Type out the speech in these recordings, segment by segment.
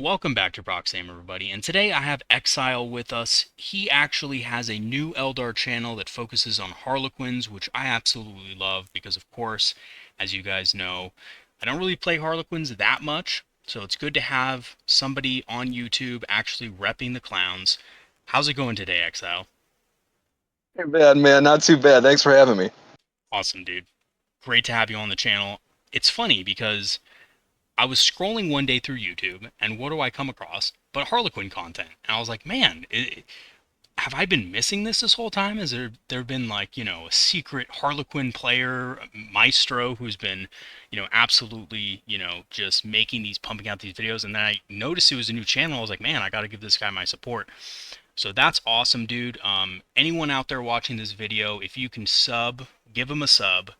Welcome back to Proxy, everybody, and today I have Exile with us. He actually has a new Eldar channel that focuses on Harlequins, which I absolutely love because, of course, as you guys know, I don't really play Harlequins that much, so it's good to have somebody on YouTube actually repping the clowns. How's it going today, Exile? Hey, bad man, not too bad. Thanks for having me. Awesome, dude. Great to have you on the channel. It's funny because I was scrolling one day through YouTube, and what do I come across but Harlequin content? And I was like, man, have I been missing this whole time? Has there been like a secret Harlequin player maestro who's been absolutely just making these pumping out these videos? And then I noticed it was a new channel. I was like, man, I got to give this guy my support. So that's awesome, dude. Anyone out there watching this video, if you can sub, give him a sub,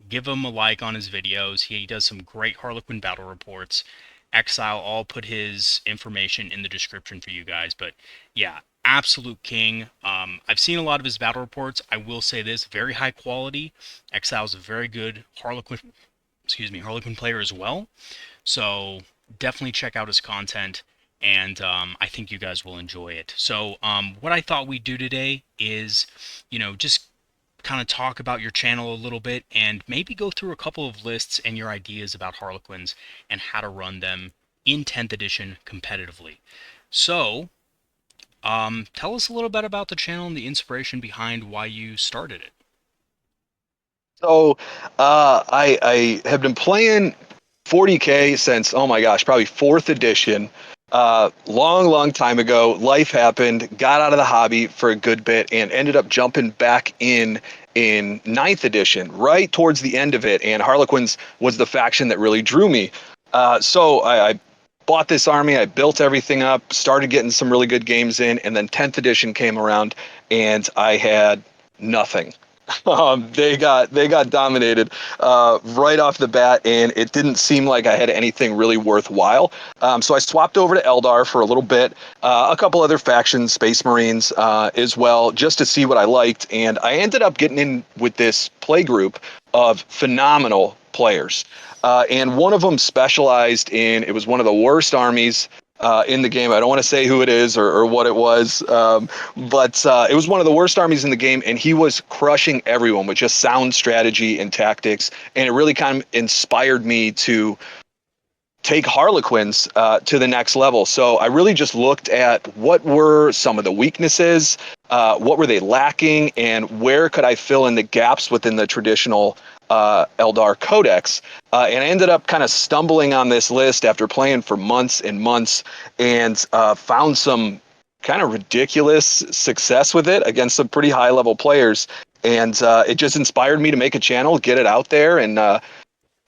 give him a like on his videos. He does some great Harlequin battle reports. Exile, I'll put his information in the description for you guys. But yeah, absolute king. I've seen a lot of his battle reports. I will say this, very high quality. Exile's a very good Harlequin player as well. So definitely check out his content, and I think you guys will enjoy it. So what I thought we'd do today is, just kind of talk about your channel a little bit and maybe go through a couple of lists and your ideas about Harlequins and how to run them in 10th edition competitively. So, tell us a little bit about the channel and the inspiration behind why you started it. So, I have been playing 40K since, oh my gosh, probably fourth edition. Long time ago, life happened, got out of the hobby for a good bit, and ended up jumping back in ninth edition, right towards the end of it. And Harlequins was the faction that really drew me. So I bought this army, I built everything up, started getting some really good games in, and then 10th edition came around, and I had nothing. They got dominated right off the bat, and it didn't seem like I had anything really worthwhile. So I swapped over to Eldar for a little bit, a couple other factions, Space Marines as well, just to see what I liked. And I ended up getting in with this play group of phenomenal players. And one of them specialized in, it was one of the worst armies in the game. I don't want to say who it is or what it was, but it was one of the worst armies in the game, and he was crushing everyone with just sound strategy and tactics. And it really kind of inspired me to take Harlequins to the next level. So I really just looked at what were some of the weaknesses, what were they lacking, and where could I fill in the gaps within the traditional Eldar Codex. And I ended up kind of stumbling on this list after playing for months and months, and found some kind of ridiculous success with it against some pretty high level players. And it just inspired me to make a channel, get it out there, and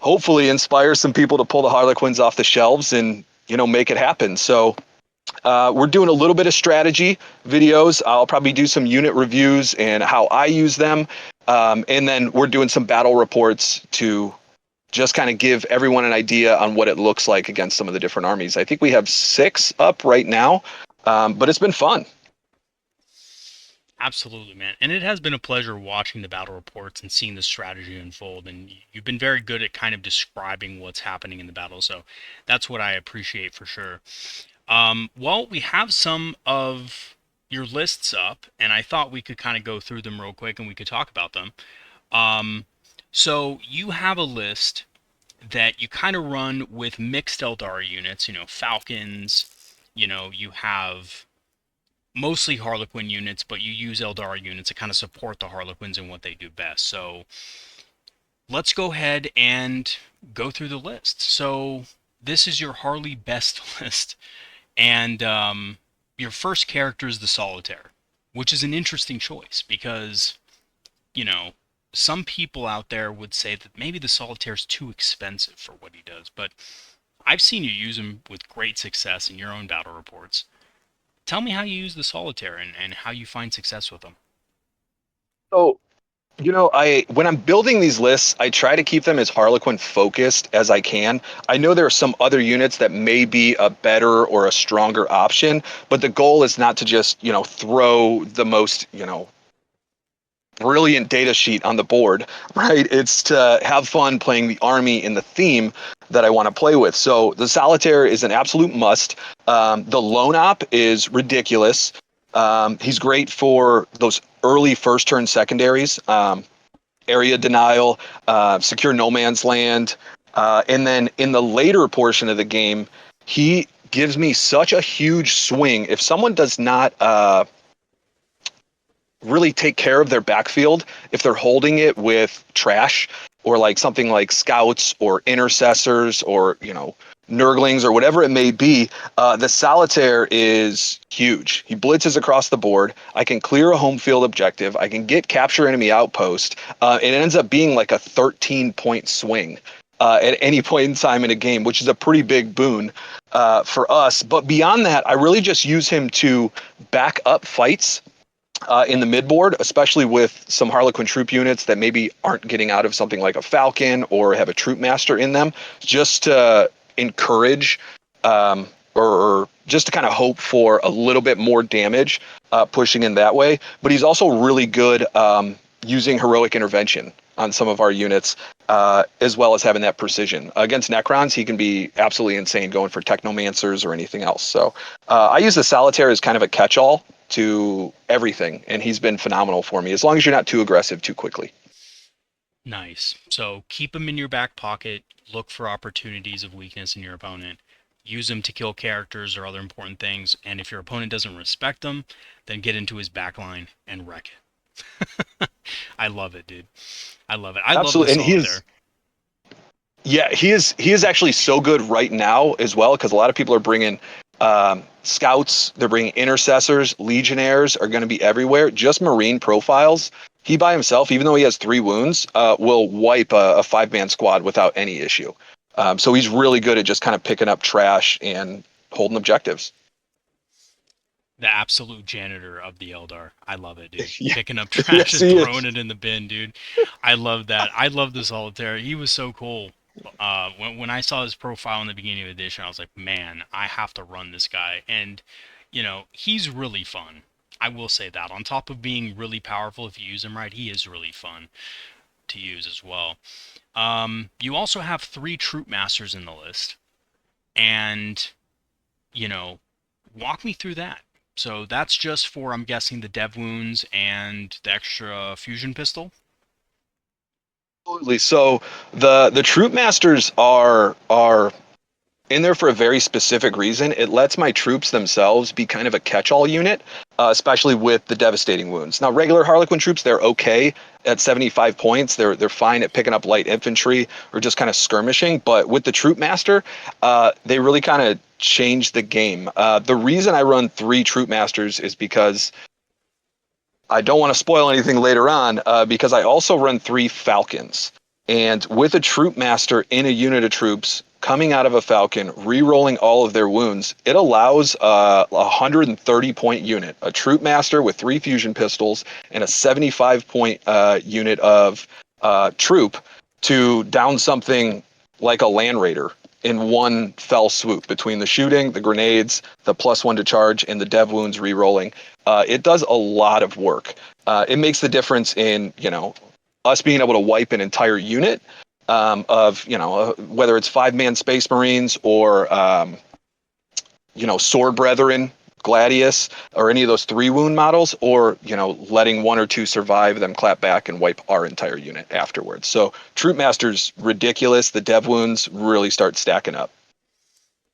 hopefully inspire some people to pull the Harlequins off the shelves and make it happen. So we're doing a little bit of strategy videos. I'll probably do some unit reviews and how I use them. And then we're doing some battle reports to just kind of give everyone an idea on what it looks like against some of the different armies. I think we have 6 up right now, but it's been fun. Absolutely, man. And it has been a pleasure watching the battle reports and seeing the strategy unfold. And you've been very good at kind of describing what's happening in the battle. So that's what I appreciate for sure. Well, we have some of your lists up, and I thought we could kind of go through them real quick and we could talk about them. Um, so you have a list that you kind of run with mixed Eldar units, Falcons, you have mostly Harlequin units, but you use Eldar units to kind of support the Harlequins and what they do best. So let's go ahead and go through the list. So this is your Harley best list, and your first character is the solitaire, which is an interesting choice because you know some people out there would say that maybe the solitaire is too expensive for what he does, but I've seen you use him with great success in your own battle reports. Tell me how you use the solitaire and how you find success with them. So I when I'm building these lists, I try to keep them as Harlequin focused as I can. I know there are some other units that may be a better or a stronger option, but the goal is not to just, throw the most, brilliant data sheet on the board, right? It's to have fun playing the army in the theme. that I want to play with. So the solitaire is an absolute must. The lone op is ridiculous. He's great for those early first turn secondaries, area denial, secure no man's land, and then in the later portion of the game, he gives me such a huge swing. If someone does not really take care of their backfield, if they're holding it with trash or like something like scouts or intercessors or, nurglings or whatever it may be, the solitaire is huge. He blitzes across the board. I can clear a home field objective. I can get capture enemy outpost. It ends up being like a 13-point swing at any point in time in a game, which is a pretty big boon for us. But beyond that, I really just use him to back up fights in the midboard, especially with some Harlequin troop units that maybe aren't getting out of something like a Falcon or have a troop master in them, just to encourage or just to kind of hope for a little bit more damage pushing in that way. But he's also really good using heroic intervention on some of our units, as well as having that precision. Against Necrons, he can be absolutely insane going for Technomancers or anything else. So I use the Solitaire as kind of a catch-all to everything, and he's been phenomenal for me, as long as you're not too aggressive too quickly. Nice. So keep him in your back pocket. Look for opportunities of weakness in your opponent. Use him to kill characters or other important things. And if your opponent doesn't respect them, then get into his backline and wreck it. I love it, dude. I love it. I love the Absolutely, and solitaire. yeah, he is actually so good right now as well, because a lot of people are bringing scouts, they're bringing intercessors, legionnaires are going to be everywhere. Just marine profiles. He by himself, even though he has 3 wounds, will wipe a 5-man squad without any issue. So he's really good at just kind of picking up trash and holding objectives. The absolute janitor of the Eldar. I love it, dude. Yeah, Picking up trash yes, and he throwing is. it in the bin, dude. I love that. I love the solitaire. He was so cool. When I saw his profile in the beginning of the edition, I was like, man, I have to run this guy. And, he's really fun. I will say that. On top of being really powerful if you use him right, he is really fun to use as well. You also have 3 troop masters in the list. And, you know, walk me through that. So that's just for, I'm guessing, the dev wounds and the extra fusion pistol. Absolutely. So the troop masters are in there for a very specific reason. It lets my troops themselves be kind of a catch-all unit, especially with the devastating wounds. Now, regular Harlequin troops, they're okay at 75 points. They're fine at picking up light infantry or just kind of skirmishing. But with the troop master, they really kind of changed the game. The reason I run 3 troop masters is because I don't want to spoil anything later on, because I also run 3 Falcons. And with a troop master in a unit of troops coming out of a Falcon, re-rolling all of their wounds, it allows a 130-point unit, a troop master with 3 fusion pistols and a 75-point unit of troop, to down something like a land raider in one fell swoop between the shooting, the grenades, the +1 to charge, and the dev wounds re-rolling. It does a lot of work. It makes the difference in, us being able to wipe an entire unit of, whether it's 5-man Space Marines or, Sword Brethren, Gladius, or any of those 3-wound models, or, letting 1 or 2 survive, then clap back and wipe our entire unit afterwards. So Troop Master's ridiculous. The dev wounds really start stacking up.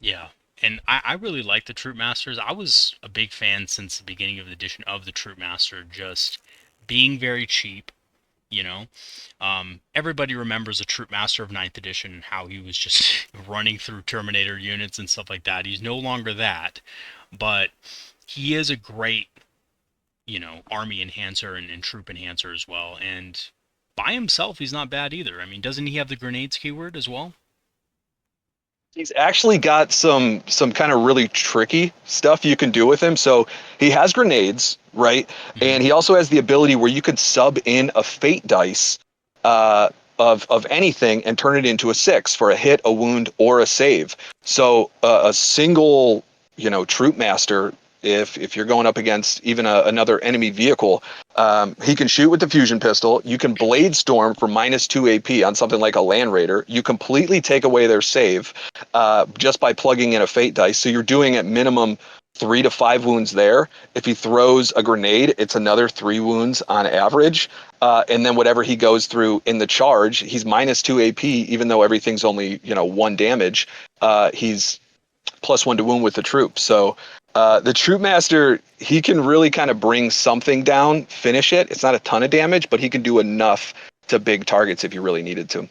Yeah. And I really like the Troop Masters. I was a big fan since the beginning of the edition of the Troop Master, just being very cheap, you know. Everybody remembers the Troop Master of Ninth Edition, how he was just running through Terminator units and stuff like that. He's no longer that, but he is a great, army enhancer and troop enhancer as well. And by himself, he's not bad either. I mean, doesn't he have the grenades keyword as well? He's actually got some kind of really tricky stuff you can do with him. So he has grenades, right? Hmm. And he also has the ability where you could sub in a fate dice of anything and turn it into a 6 for a hit, a wound, or a save. So a single, troop master if you're going up against even another enemy vehicle, he can shoot with the fusion pistol. You can blade storm for -2 AP on something like a land raider. You completely take away their save just by plugging in a fate dice. So you're doing at minimum 3 to 5 wounds there. If he throws a grenade, it's another 3 wounds on average. And then whatever he goes through in the charge, he's -2 AP, even though everything's only 1 damage. He's +1 to wound with the troop. So the troop master, he can really kind of bring something down, finish it. It's not a ton of damage, but he can do enough to big targets if you really needed to.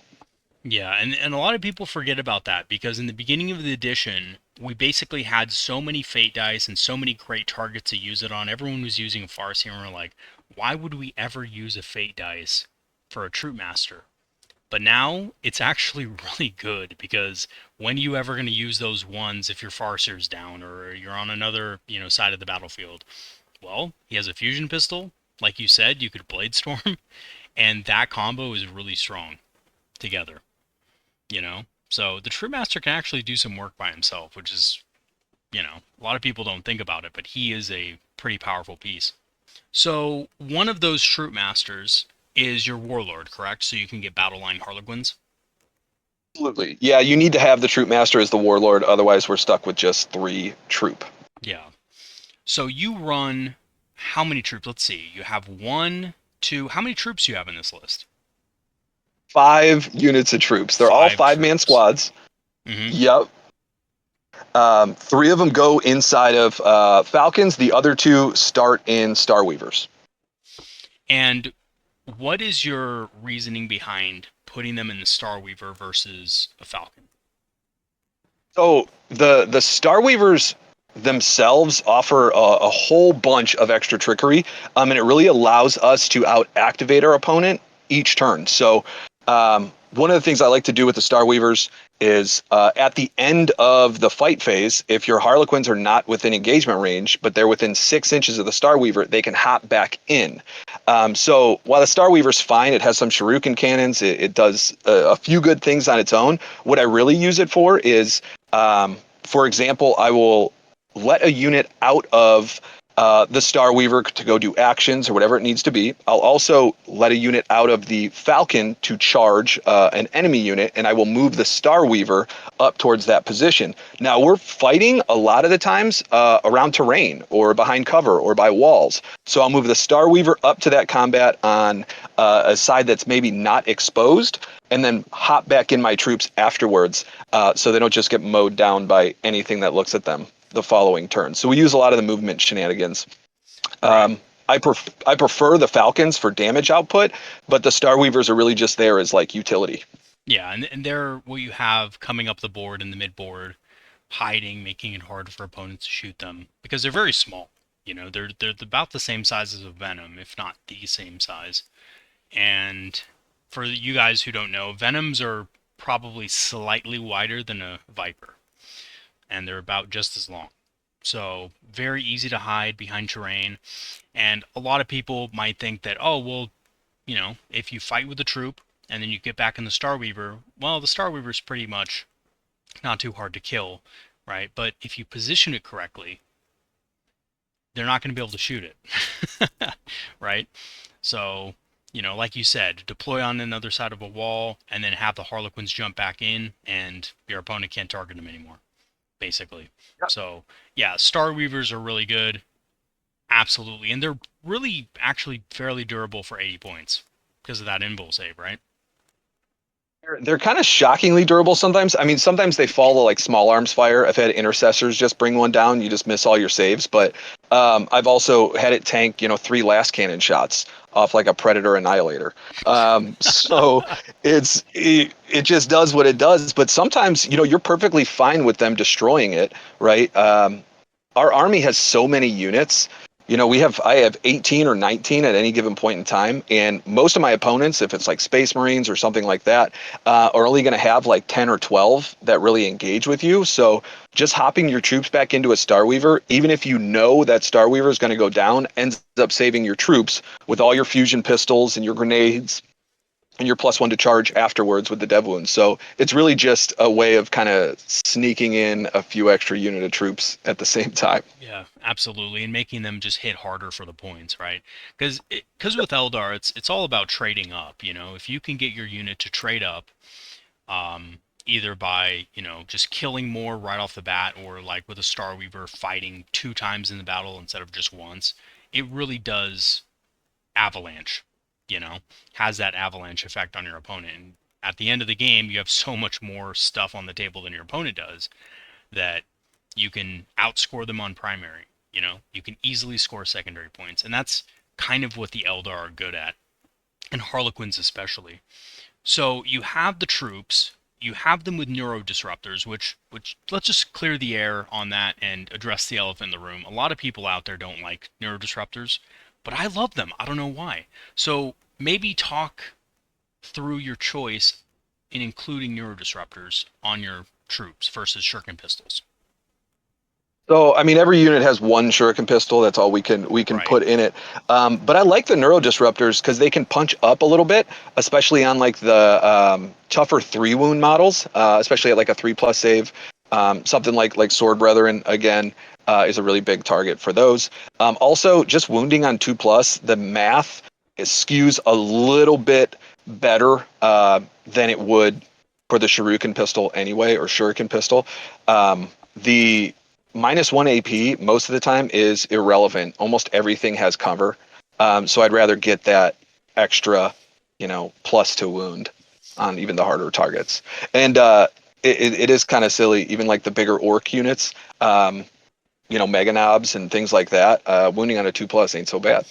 Yeah, and a lot of people forget about that because in the beginning of the edition, we basically had so many fate dice and so many great targets to use it on. Everyone was using Farseer, and we're like, why would we ever use a fate dice for a troop master? But now it's actually really good because when you ever going to use those ones if your Farseer's down or you're on another side of the battlefield, well, he has a fusion pistol. Like you said, you could blade storm, and that combo is really strong together. So the True Master can actually do some work by himself, which is, a lot of people don't think about it, but he is a pretty powerful piece. So one of those Troop Masters is your Warlord, correct? So you can get Battle Line Harlequins? Absolutely. Yeah, you need to have the troop master as the warlord, otherwise we're stuck with just 3 troop. Yeah. So you run how many troops? Let's see. You have 1, 2. How many troops do you have in this list? 5 units of troops. They're all 5 5-man troops. squads. Mm-hmm. Yep. 3 of them go inside of Falcons. The other 2 start in Starweavers. And what is your reasoning behind putting them in the Starweaver versus a Falcon? So the Starweavers themselves offer a whole bunch of extra trickery, and it really allows us to out activate our opponent each turn. So one of the things I like to do with the Starweavers is at the end of the fight phase, if your Harlequins are not within engagement range, but they're within 6 inches of the Starweaver, they can hop back in. So while the Starweaver's fine, it has some Shuriken cannons, it does a few good things on its own. What I really use it for is, for example, I will let a unit out of the Starweaver to go do actions or whatever it needs to be. I'll also let a unit out of the Falcon to charge an enemy unit, and I will move the Starweaver up towards that position. Now, we're fighting a lot of the times around terrain or behind cover or by walls. So I'll move the Starweaver up to that combat on a side that's maybe not exposed, and then hop back in my troops afterwards so they don't just get mowed down by anything that looks at them the following turn. So we use a lot of the movement shenanigans. Right. I prefer the Falcons for damage output, but the Starweavers are really just there as like utility. Yeah, and they're what you have coming up the board in the mid board, hiding, making it hard for opponents to shoot them because they're very small. They're about the same size as a Venom, if not the same size. And for you guys who don't know, Venoms are probably slightly wider than a Viper, and they're about just as long. So very easy to hide behind terrain. And a lot of people might think that, oh, well, if you fight with a troop and then you get back in the Starweaver, well, the Starweaver's pretty much not too hard to kill, right? But if you position it correctly, they're not going to be able to shoot it, right? So, like you said, deploy on another side of a wall and then have the Harlequins jump back in, and your opponent can't target them anymore, basically. Yep. So, yeah, Starweavers are really good. Absolutely. And they're really actually fairly durable for 80 points because of that invul save, right? They're kind of shockingly durable sometimes. I mean, sometimes they fall to like small arms fire. I've had intercessors just bring one down. You just miss all your saves. But I've also had it tank, 3 last cannon shots off like a Predator Annihilator. So it just does what it does. But sometimes, you're perfectly fine with them destroying it, right? Our army has so many units. I have 18 or 19 at any given point in time, and most of my opponents, if it's like Space Marines or something like that, are only going to have like 10 or 12 that really engage with you. So just hopping your troops back into a Starweaver, even if you know that Starweaver is going to go down, ends up saving your troops with all your fusion pistols and your grenades and you're +1 to charge afterwards with the dev wounds. So it's really just a way of kind of sneaking in a few extra unit of troops at the same time. Yeah, absolutely, and making them just hit harder for the points, right? Because with Eldar, it's all about trading up. You know, if you can get your unit to trade up, either by just killing more right off the bat, or like with a Starweaver fighting 2 times in the battle instead of just once, it really does avalanche. You know, has that avalanche effect on your opponent. And at the end of the game, you have so much more stuff on the table than your opponent does that you can outscore them on primary. You can easily score secondary points, and that's kind of what the Eldar are good at, and Harlequins especially. So you have the troops, you have them with Neuro disruptors, which let's just clear the air on that and address the elephant in the room. A lot of people out there don't like Neuro disruptors, but I love them. I don't know why. So maybe talk through your choice in including Neuro disruptors on your troops versus shuriken pistols. So I mean, every unit has one shuriken pistol. That's all we can Right. put in it. But I like the neuro disruptors because they can punch up a little bit, especially on like the tougher 3 wound models, especially at like a 3+ save. Something like Sword Brethren again is a really big target for those. Also, just wounding on 2+, the math skews a little bit better than it would for the shuriken pistol anyway, or shuriken pistol. The -1 AP most of the time is irrelevant. Almost everything has cover. So I'd rather get that extra, plus to wound on even the harder targets. And it is kind of silly, even like the bigger orc units, mega knobs and things like that. Wounding on a 2+ ain't so bad.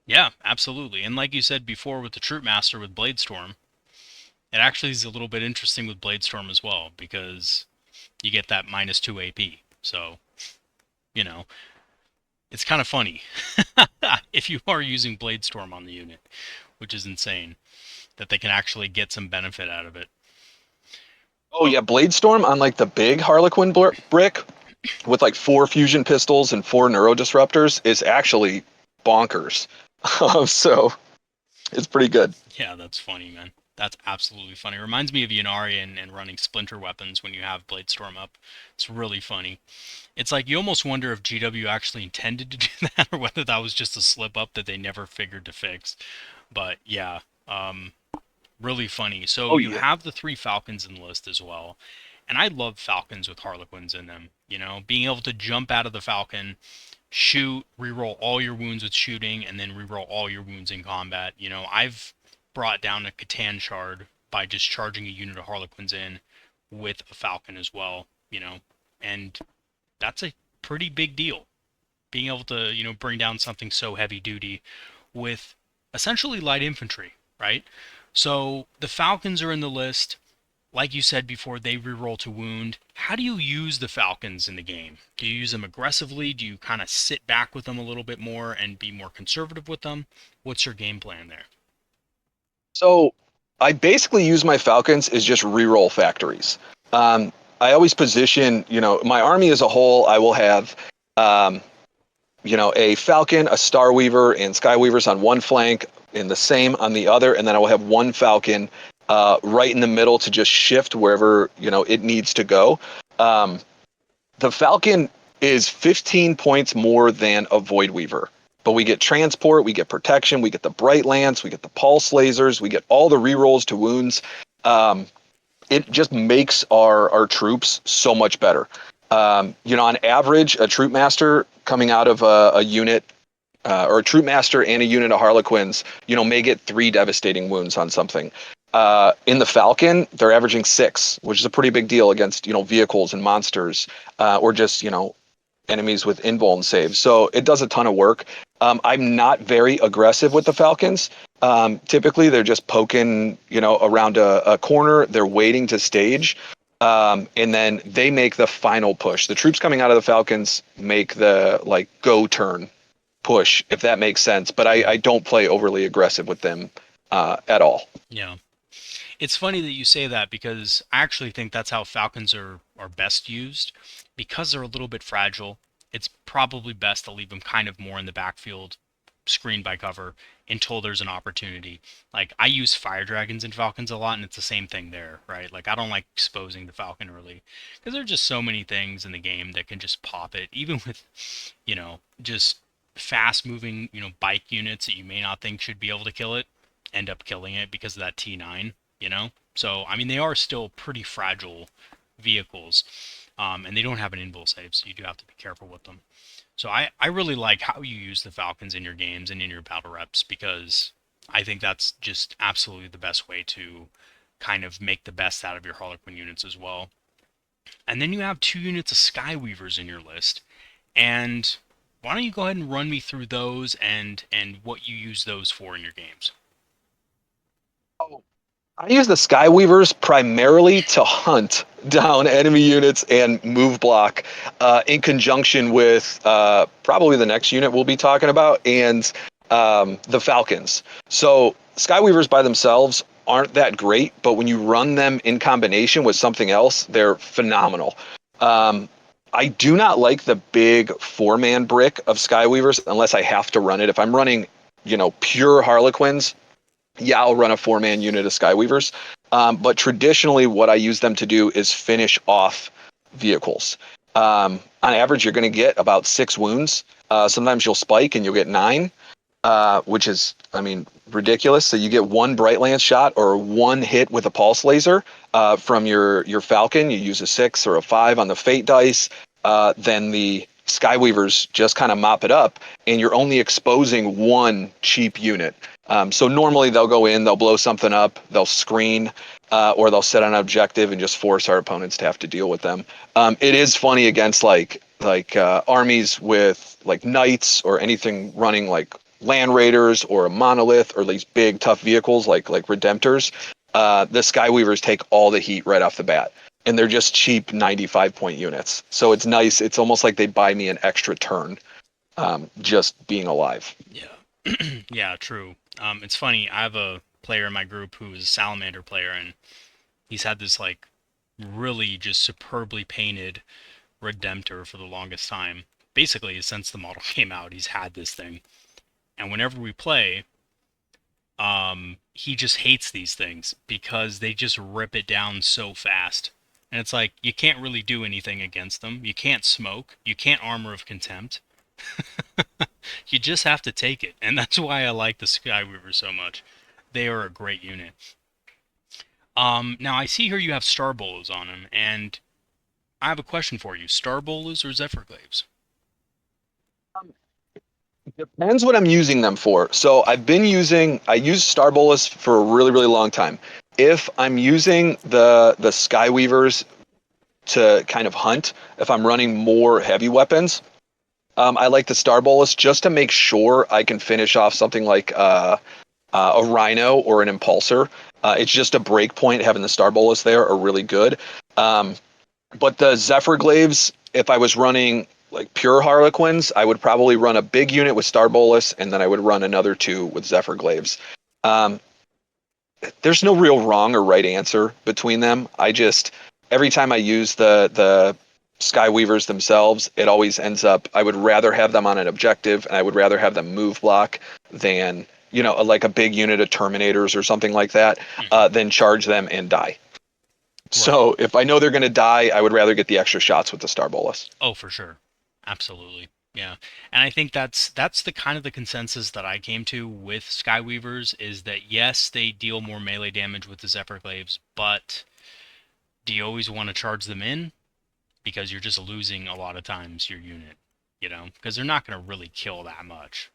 Yeah, absolutely. And like you said before with the Troop Master with Bladestorm, it actually is a little bit interesting with Bladestorm as well because you get that -2 AP. So, you know, it's kind of funny if you are using Bladestorm on the unit, which is insane that they can actually get some benefit out of it. Oh But yeah, Bladestorm on like the big Harlequin brick with like 4 fusion pistols and 4 neuro disruptors is actually bonkers. So it's pretty good. yeah, that's funny, man. That's absolutely funny. It reminds me of Yanari and running splinter weapons when you have Bladestorm up. It's really funny. It's like you almost wonder if GW actually intended to do that or whether that was just a slip up that they never figured to fix. But yeah, really funny. So Oh you yeah. have the 3 Falcons in the list as well. And I love Falcons with Harlequins in them. Being able to jump out of the Falcon, shoot, reroll all your wounds with shooting, and then reroll all your wounds in combat. I've brought down a Catan shard by just charging a unit of Harlequins in with a Falcon as well. And that's a pretty big deal. Being able to, bring down something so heavy duty with essentially light infantry, right? So the Falcons are in the list. Like you said before, they reroll to wound. How do you use the Falcons in the game? Do you use them aggressively? Do you kind of sit back with them a little bit more and be more conservative with them? What's your game plan there? So I basically use my Falcons as just reroll factories. Um, I always position, my army as a whole. I will have, um, a Falcon, a Starweaver, and Skyweavers on one flank, and the same on the other, and then I will have one Falcon right in the middle to just shift wherever it needs to go. Um, the Falcon is 15 points more than a Void Weaver. But we get transport, we get protection, we get the bright lance, we get the pulse lasers, we get all the rerolls to wounds. Um, it just makes our troops so much better. On average, a troop master coming out of a unit or a troop master and a unit of Harlequins, may get 3 devastating wounds on something. In the Falcon, they're averaging 6, which is a pretty big deal against vehicles and monsters, or just enemies with invuln saves. So it does a ton of work. I'm not very aggressive with the Falcons. Typically, they're just poking, around a corner. They're waiting to stage. And then they make the final push. The troops coming out of the Falcons make the go turn push, if that makes sense. But I Mm, don't play overly aggressive with them at all. yeah. It's funny that you say that because I actually think that's how Falcons are best used. Because they're a little bit fragile, it's probably best to leave them kind of more in the backfield, screened by cover until there's an opportunity. Like I use fire dragons and falcons a lot, and it's the same thing there, right? Like I don't like exposing the falcon early because there's just so many things in the game that can just pop it, even with just fast moving bike units that you may not think should be able to kill it, end up killing it because of that T9. So I mean they are still pretty fragile vehicles, and they don't have an invul save, so you do have to be careful with them. So I really like how you use the Falcons in your games and in your battle reps because I think that's just absolutely the best way to kind of make the best out of your Harlequin units as well. And then you have 2 units of Skyweavers in your list. And why don't you go ahead and run me through those and what you use those for in your games? I use the Skyweavers primarily to hunt down enemy units and move block in conjunction with probably the next unit we'll be talking about and the Falcons. So Skyweavers by themselves aren't that great, but when you run them in combination with something else, they're phenomenal. Um, I do not like the big 4-man brick of Skyweavers unless I have to run it. If I'm running, pure Harlequins, yeah, I'll run a 4-man unit of Skyweavers. But traditionally, what I use them to do is finish off vehicles. On average, you're going to get about 6 wounds. Sometimes you'll spike and you'll get 9, which is, I mean, ridiculous. So you get 1 Bright Lance shot or 1 hit with a pulse laser from your Falcon. You use a 6 or a 5 on the Fate dice. Then the Skyweavers just kind of mop it up, and you're only exposing 1 cheap unit. So normally they'll go in, they'll blow something up, they'll screen, or they'll set on an objective and just force our opponents to have to deal with them. It is funny against like armies with like knights or anything running like land raiders or a monolith or these big tough vehicles like redemptors. The Skyweavers take all the heat right off the bat, and they're just cheap 95-point units. So it's nice. It's almost like they buy me an extra turn, just being alive. Yeah. Yeah, true. It's funny. I have a player in my group who is a Salamander player, and he's had this like really just superbly painted Redemptor for the longest time. Basically, since the model came out, he's had this thing. And whenever we play, he just hates these things because they just rip it down so fast. And it's like you can't really do anything against them. You can't smoke. You can't armor of contempt. You just have to take it, and that's why I like the Skyweaver so much. They are a great unit. Now I see here you have Star Bolas on them, and I have a question for you: Star Bolas or Zephyrglaives? Depends what I'm using them for. So I use Star Bolus for a really, really long time. If I'm using the Skyweavers to kind of hunt, if I'm running more heavy weapons, I like the Star Bolus just to make sure I can finish off something like a Rhino or an Impulsor. It's just a break point. Having the Star Bolus there are really good. Um, but the Zephyrglaives, if I was running like pure Harlequins, I would probably run a big unit with Star Bolus, and then I would run another 2 with Zephyrglaives. Um, there's no real wrong or right answer between them. I just every time I use the Skyweavers themselves, it always ends up I would rather have them on an objective, and I would rather have them move block than like a big unit of Terminators or something like that, Mhm. than charge them and die. Right. So if I know they're going to die, I would rather get the extra shots with the Star Bolus. Oh, for sure. Absolutely. Yeah. And I think that's the kind of the consensus that I came to with Skyweavers is that yes, they deal more melee damage with the Zephyrglaives, but do you always want to charge them in? Because you're just losing a lot of times your unit, because they're not going to really kill that much.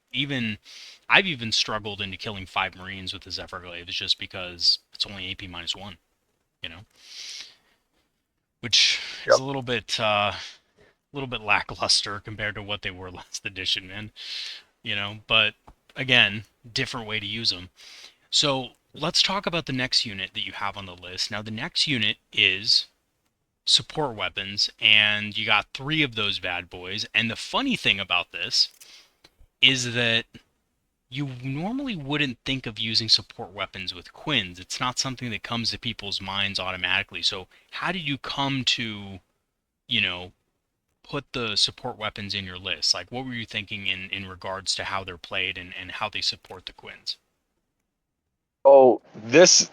I've even struggled into killing 5 Marines with the Zephyrglaives just because it's only AP -1, you know, which is Yep. a little bit lackluster compared to what they were last edition, man. But again, different way to use them. So let's talk about the next unit that you have on the list. Now, the next unit is support weapons, and you got 3 of those bad boys. And the funny thing about this is that you normally wouldn't think of using support weapons with Quins. It's not something that comes to people's minds automatically. So how did you come to, you know, put the support weapons in your list? Like, what were you thinking in regards to how they're played and how they support the Quins? Oh, this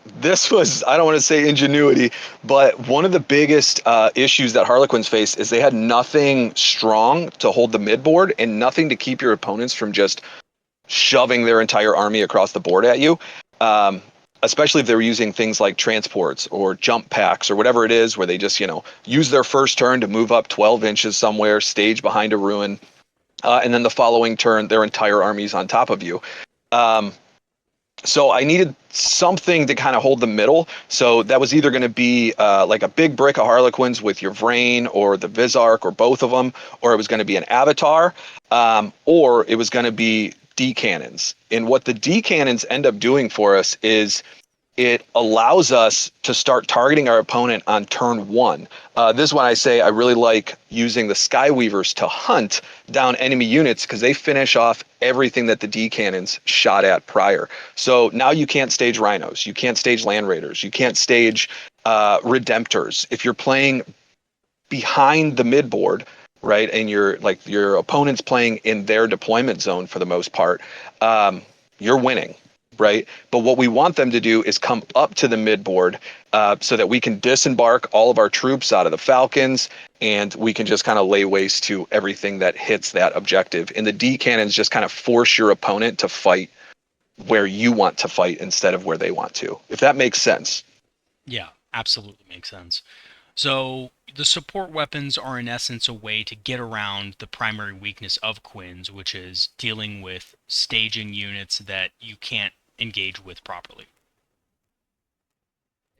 was, I don't want to say ingenuity, but one of the biggest issues that Harlequins face is they had nothing strong to hold the mid board and nothing to keep your opponents from just shoving their entire army across the board at you. Um, Especially if they're using things like transports or jump packs or whatever it is, where they just, use their first turn to move up 12 inches somewhere, stage behind a ruin, and then the following turn, their entire army's on top of you. Um, so I needed something to kind of hold the middle. So that was either going to be like a big brick of Harlequins with your Vrain or the Visarch or both of them, or it was going to be an Avatar, or it was going to be D cannons. And what the D cannons end up doing for us is it allows us to start targeting our opponent on turn one. This is when I say I really like using the Skyweavers to hunt down enemy units because they finish off everything that the D cannons shot at prior. So now you can't stage rhinos, you can't stage land raiders, you can't stage redemptors. If you're playing behind the mid board, right, and your opponent's playing in their deployment zone for the most part, you're winning, right? But what we want them to do is come up to the mid board so that we can disembark all of our troops out of the Falcons and we can just kind of lay waste to everything that hits that objective. And the D cannons just kind of force your opponent to fight where you want to fight instead of where they want to, if that makes sense. Yeah, absolutely makes sense. So the support weapons are in essence a way to get around the primary weakness of Quins, which is dealing with staging units that you can't engage with properly.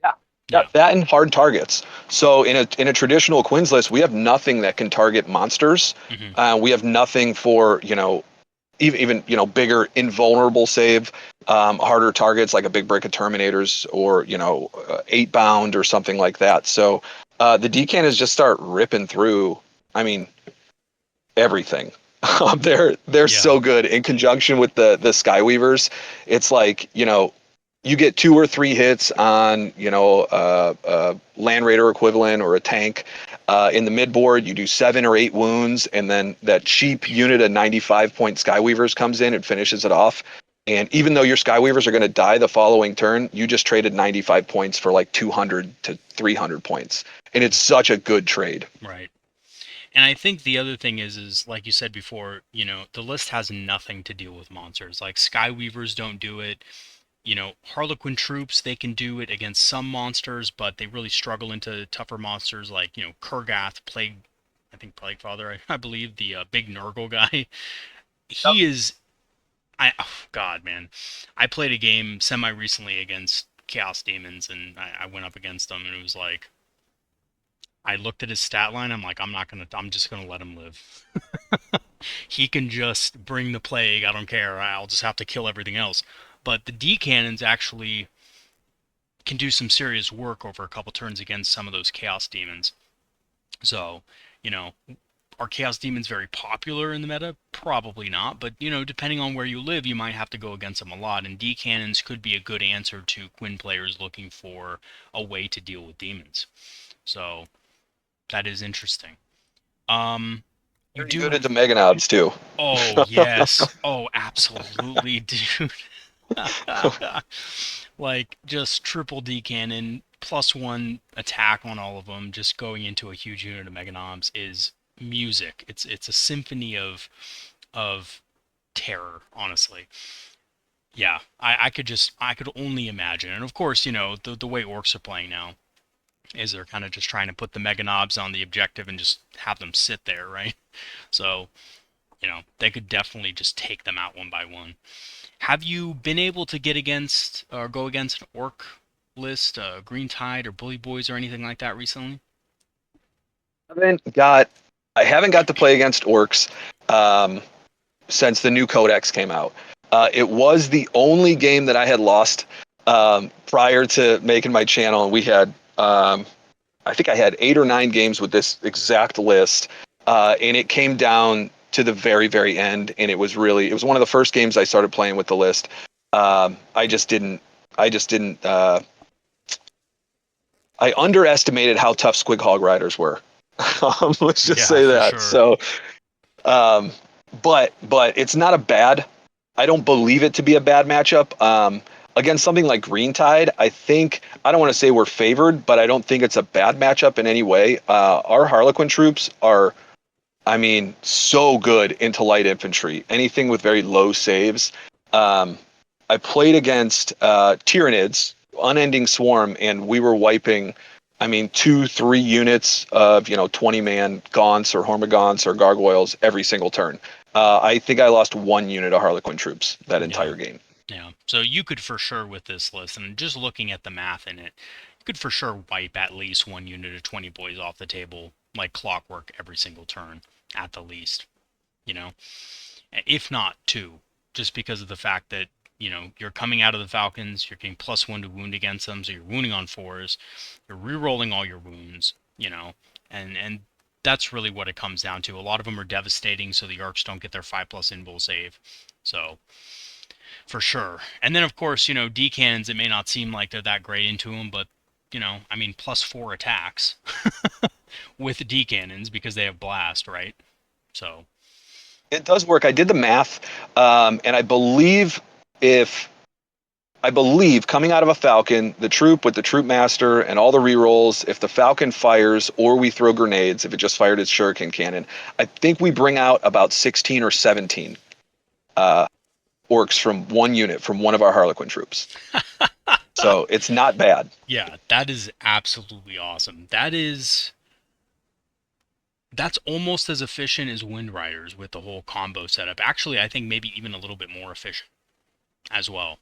Yeah. Yeah, Yeah. that and hard targets. So in a traditional Quins list, we have nothing that can target monsters. Hmm. We have nothing for even bigger invulnerable save, harder targets like a big break of Terminators or 8 bound or something like that. So the decannons just start ripping through. I mean everything. They're Yeah. so good in conjunction with the Skyweavers. It's like you get 2 or 3 hits on a Land Raider equivalent or a tank. In the mid board, you do 7 or 8 wounds, and then that cheap unit of 95-point Skyweavers comes in and finishes it off. And even though your Skyweavers are going to die the following turn, you just traded 95 points for like 200 to 300 points, and it's such a good trade. Right. And I think the other thing is like you said before, the list has nothing to deal with monsters. Like Skyweavers don't do it. Harlequin troops, they can do it against some monsters, but they really struggle into tougher monsters like, Kurgath, Plague, I think Plague Father, I believe, the big Nurgle guy. He is, oh God, man. I played a game semi recently against Chaos Demons, and I went up against them, and it was like, I looked at his stat line. I'm like, I'm just gonna let him live. He can just bring the plague. I don't care. I'll just have to kill everything else. But the D cannons actually can do some serious work over a couple turns against some of those chaos demons. So, you know, are chaos demons very popular in the meta? Probably not. But depending on where you live, you might have to go against them a lot. And D cannons could be a good answer to Quinn players looking for a way to deal with demons. So that is interesting. You Very do good at the Meganobs too. Oh, yes. Oh, absolutely, dude. Like, just triple D cannon, +1 attack on all of them, just going into a huge unit of Meganobs is music. It's a symphony of terror, honestly. Yeah, I could only imagine. And of course, the way orcs are playing now is they're kind of just trying to put the Meganobs on the objective and just have them sit there, right? So, they could definitely just take them out one by one. Have you been able to get against or go against an orc list, Green Tide or Bully Boys or anything like that recently? haven't got I haven't got to play against orcs um, since the new codex came out. It was the only game that I had lost prior to making my channel, and we had I think I had 8 or 9 games with this exact list, and it came down to the very very end, and it was one of the first games I started playing with the list. I just didn't I just didn't I underestimated how tough Squig Hog Riders were. Let's just Yeah, say for that. sure. So, um, but it's not a bad. I don't believe it to be a bad matchup. Against something like Green Tide, I think I don't want to say we're favored, but I don't think it's a bad matchup in any way. Our Harlequin troops are, I mean, so good into light infantry. Anything with very low saves. Um, I played against Tyranids, Unending Swarm, and we were wiping, I mean, 2, 3 units of 20-man Gaunts or Hormagaunts or Gargoyles every single turn. I think I lost 1 unit of Harlequin troops that Yeah. entire game. Yeah. So you could for sure with this list, and just looking at the math in it, you could for sure wipe at least 1 unit of 20 boys off the table like clockwork every single turn, at the least, you know? If not two, just because of the fact that, you're coming out of the Falcons, you're getting +1 to wound against them, so you're wounding on fours, you're re-rolling all your wounds, and that's really what it comes down to. A lot of them are devastating, so the arcs don't get their 5+ invul save. So for sure. And then, of course, D-cannons, it may not seem like they're that great into them, but, I mean, +4 attacks with D-cannons because they have blast, right? So, It does work. I did the math, and if I believe coming out of a Falcon, the troop with the troop master and all the rerolls, if the Falcon fires or we throw grenades, if it just fired its shuriken cannon, I think we bring out about 16 or 17 uh, orcs from 1 unit from one of our Harlequin troops. So it's not bad. yeah, that is absolutely awesome. That's almost as efficient as Wind Riders with the whole combo setup. Actually, I think maybe even a little bit more efficient as well,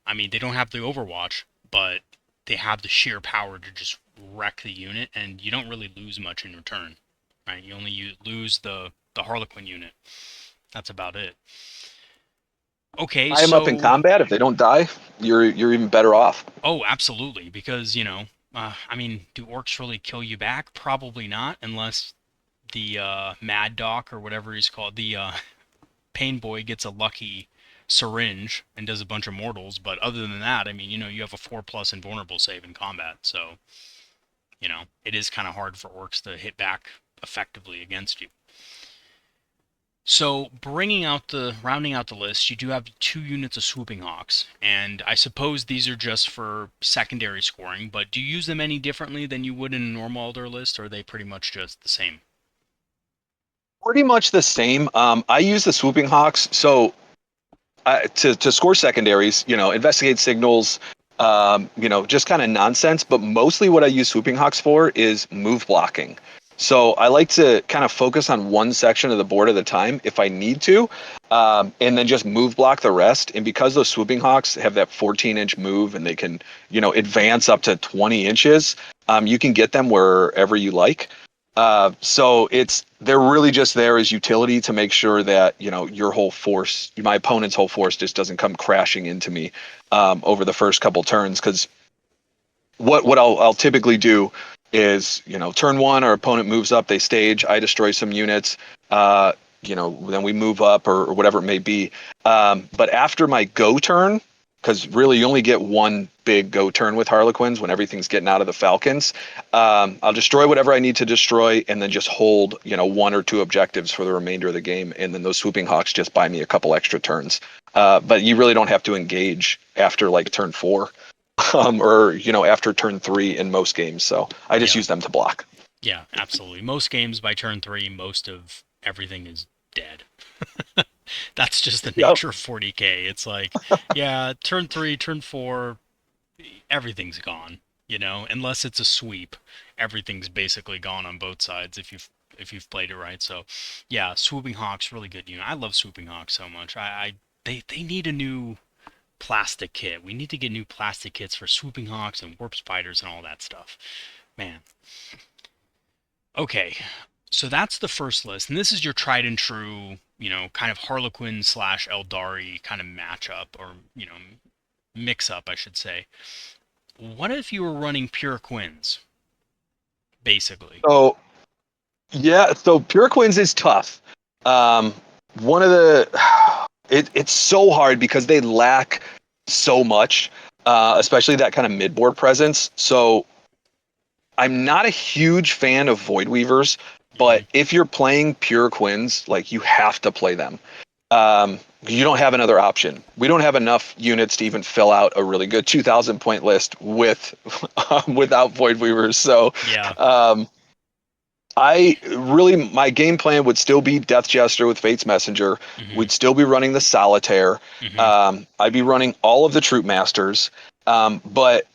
I mean, they don't have the Overwatch, but they have the sheer power to just wreck the unit, and you don't really lose much in return, right? You only lose the Harlequin unit. That's about it. Okay, Tie them up in so combat. If they don't die, you're even better off. oh, absolutely, because I mean, do orcs really kill you back? Probably not, unless the Mad Doc or whatever he's called, the Pain Boy gets a lucky syringe and does a bunch of mortals. But other than that, I mean, you have a 4+ invulnerable save in combat, so it is kind of hard for orcs to hit back effectively against you. So, rounding out the list, you do have 2 units of Swooping Hawks, and I suppose these are just for secondary scoring, but do you use them any differently than you would in a normal Eldar list, or are they pretty much just the same? Pretty much the same. I use the swooping hawks. So to score secondaries, investigate signals, just kind of nonsense. But mostly what I use swooping hawks for is move blocking. So I like to kind of focus on one section of the board at a time if I need to, and then just move block the rest. And because those swooping hawks have that 14-inch move and they can, advance up to 20 inches, you can get them wherever you like. So they're really just there as utility to make sure that your whole force, my opponent's whole force, just doesn't come crashing into me over the first couple turns. Because what I'll typically do is turn one, our opponent moves up, they stage, I destroy some units. Then we move up or whatever it may be. But after my go turn, because really you only get one big go turn with Harlequins when everything's getting out of the Falcons. I'll destroy whatever I need to destroy and then just hold, 1 or 2 objectives for the remainder of the game. And then those swooping hawks just buy me a couple extra turns. But you really don't have to engage after like turn 4 or, after turn 3 in most games. So I just Yeah, use them to block. yeah, absolutely. Most games by turn 3, most of everything is dead. That's just the Yep. nature of 40k. It's like, yeah, turn 3, turn 4, everything's gone. Unless it's a sweep, everything's basically gone on both sides if you've played it right. So, yeah, Swooping Hawks really good unit. I love Swooping Hawks so much. They need a new plastic kit. We need to get new plastic kits for Swooping Hawks and Warp Spiders and all that stuff. Man. Okay, so that's the first list, and this is your tried and true, kind of Harlequin slash Eldari kind of matchup, or mix up, I should say. What if you were running pure Quins, basically? So, yeah, so Pure Quins is tough. Um, one of the it's so hard because they lack so much, especially that kind of mid board presence. So I'm not a huge fan of Void Weavers, Hmm. but if you're playing pure Quins, like you have to play them. You don't have another option. We don't have enough units to even fill out a really good 2,000 point list with without Void Weavers. So Yeah. um, I really, my game plan would still be Death Jester with Fate's Messenger. Hmm. We'd still be running the Solitaire. Hmm. I'd be running all of the Troop Masters. But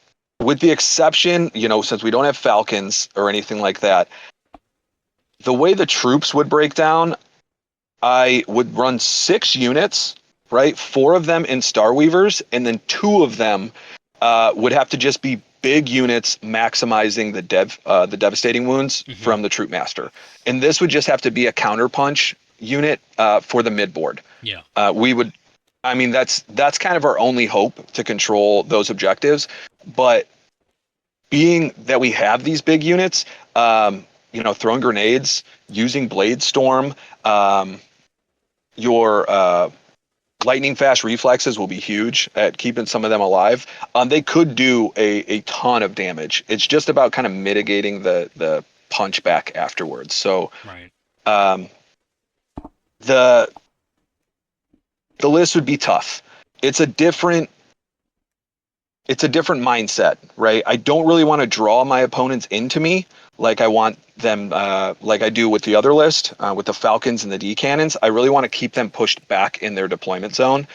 with the exception, since we don't have Falcons or anything like that, the way the troops would break down, I would run 6 units, right? 4 of them in Star Weavers, and then 2 of them would have to just be big units maximizing the devastating wounds Hmm. from the Troop Master. And this would just have to be a counterpunch unit for the mid board. Yeah. We would, I mean, that's kind of our only hope to control those objectives. But being that we have these big units, throwing grenades, using Blade Storm, um, your lightning fast reflexes will be huge at keeping some of them alive. They could do a ton of damage. It's just about kind of mitigating the punch back afterwards. So Right. um, the the list would be tough. It's a different it's a different mindset, right? I don't really want to draw my opponents into me like I want them, like I do with the other list, with the Falcons and the D cannons. I really want to keep them pushed back in their deployment zone,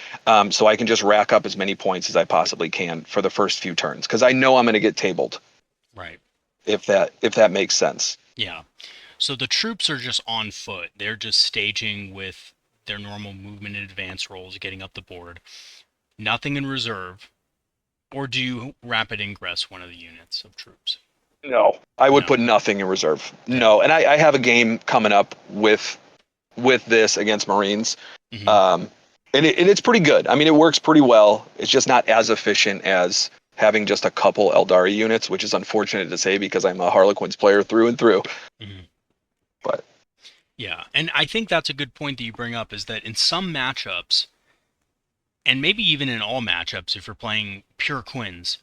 so I can just rack up as many points as I possibly can for the first few turns, because I know I'm going to get tabled Right. if that makes sense. Yeah. So the troops are just on foot. They're just staging with their normal movement and advance rolls, getting up the board. Nothing in reserve. Or do you rapid ingress one of the units of troops? No, I would No. put nothing in reserve. Yeah. No, and I have a game coming up with this against Marines. Hmm. Um, and it's pretty good. I mean, it works pretty well. It's just not as efficient as having just a couple Eldari units, which is unfortunate to say because I'm a Harlequins player through and through. Hmm. But Yeah. And I think that's a good point that you bring up is that in some matchups, and maybe even in all matchups, if you're playing pure Quins,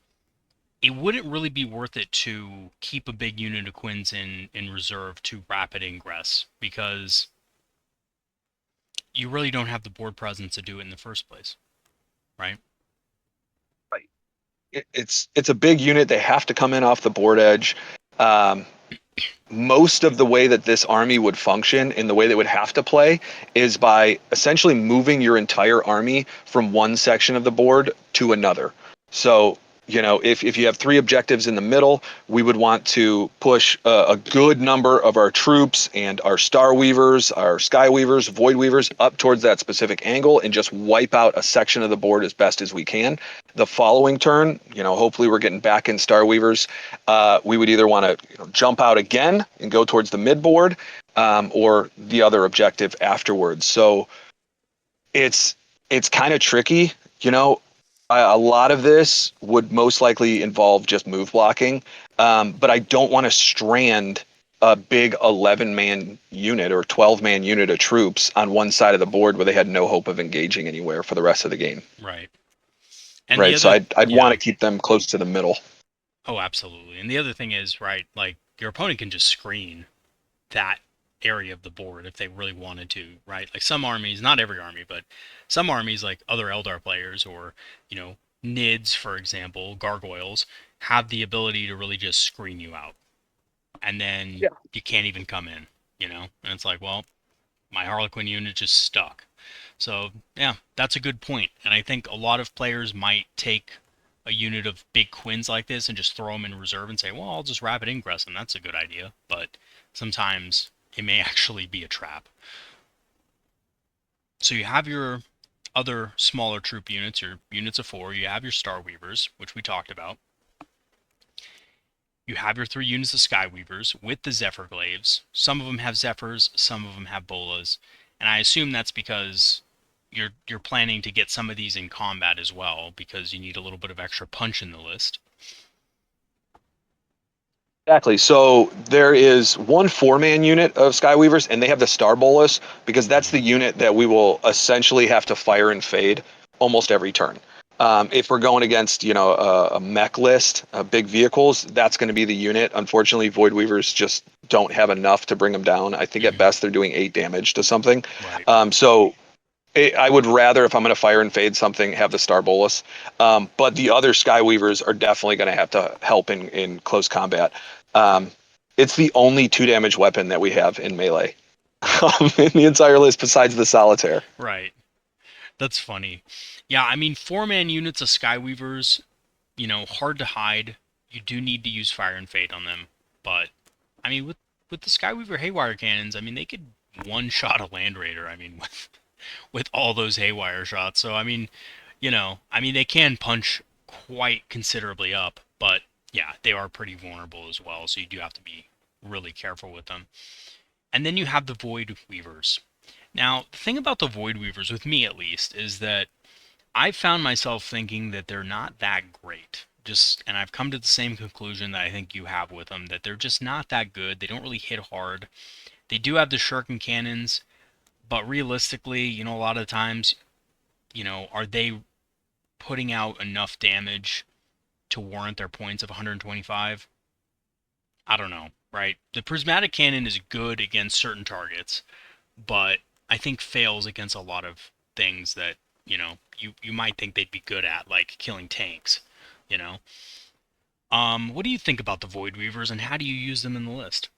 it wouldn't really be worth it to keep a big unit of Quins in reserve to rapid ingress because you really don't have the board presence to do it in the first place, right? it's a big unit. They have to come in off the board edge. Um, Most of the way that this army would function and the way they would have to play is by essentially moving your entire army from one section of the board to another. So, if you have 3 objectives in the middle, we would want to push a good number of our troops and our Star Weavers, our Skyweavers, Void Weavers up towards that specific angle and just wipe out a section of the board as best as we can. The following turn, hopefully we're getting back in Star Weavers. We would either want to jump out again and go towards the mid board, or the other objective afterwards. So it's kind of tricky. A lot of this would most likely involve just move blocking, but I don't want to strand a big 11-man unit or 12-man unit of troops on one side of the board where they had no hope of engaging anywhere for the rest of the game. Right. And the Right. So other, I'd want yeah. to keep them close to the middle. Oh, absolutely. And the other thing is, right, like your opponent can just screen that area of the board if they really wanted to, right? Like some armies, not every army, but some armies like other Eldar players or, Nids, for example, gargoyles, have the ability to really just screen you out. And then Yeah. you can't even come in. And it's like, well, my Harlequin unit just stuck. So, yeah, that's a good point. And I think a lot of players might take a unit of big Quins like this and just throw them in reserve and say, well, I'll just rapid ingress them. That's a good idea. But sometimes it may actually be a trap. So you have your other smaller troop units, your units of 4. You have your Star Weavers, which we talked about. You have your 3 units of Skyweavers with the Zephyr Glaives. Some of them have Zephyrs, some of them have Bolas. And I assume that's because you're planning to get some of these in combat as well, because you need a little bit of extra punch in the list. Exactly. So there is one 4-man unit of Skyweavers, and they have the Star Bolus because that's Mm-hmm. the unit that we will essentially have to fire and fade almost every turn. If we're going against, a mech list, big vehicles, that's going to be the unit. Unfortunately, Void Weavers just don't have enough to bring them down. I think at Hmm. best they're doing 8 damage to something. Right. So I would rather, if I'm going to fire and fade something, have the Star Bolus. But the other Skyweavers are definitely going to have to help in close combat. Um, it's the only 2 damage weapon that we have in melee Yeah. in the entire list besides the solitaire. Right. That's funny. Yeah, I mean, 4-man units of Skyweavers, hard to hide. You do need to use Fire and Fade on them. But, I mean, with the Skyweaver Haywire cannons, I mean, they could one-shot a Land Raider, I mean, with all those Haywire shots. So, I mean, they can punch quite considerably up. But, yeah, they are pretty vulnerable as well. So you do have to be really careful with them. And then you have the Void Weavers. Now, the thing about the Void Weavers, with me at least, is that I've found myself thinking that they're not that great. And I've come to the same conclusion that I think you have with them, that they're just not that good. They don't really hit hard. They do have the shuriken cannons, but realistically, a lot of times, are they putting out enough damage to warrant their points of 125? I don't know, right? The prismatic cannon is good against certain targets, but I think fails against a lot of things that you might think they'd be good at, like killing tanks. You know. What do you think about the Void Weavers, and how do you use them in the list?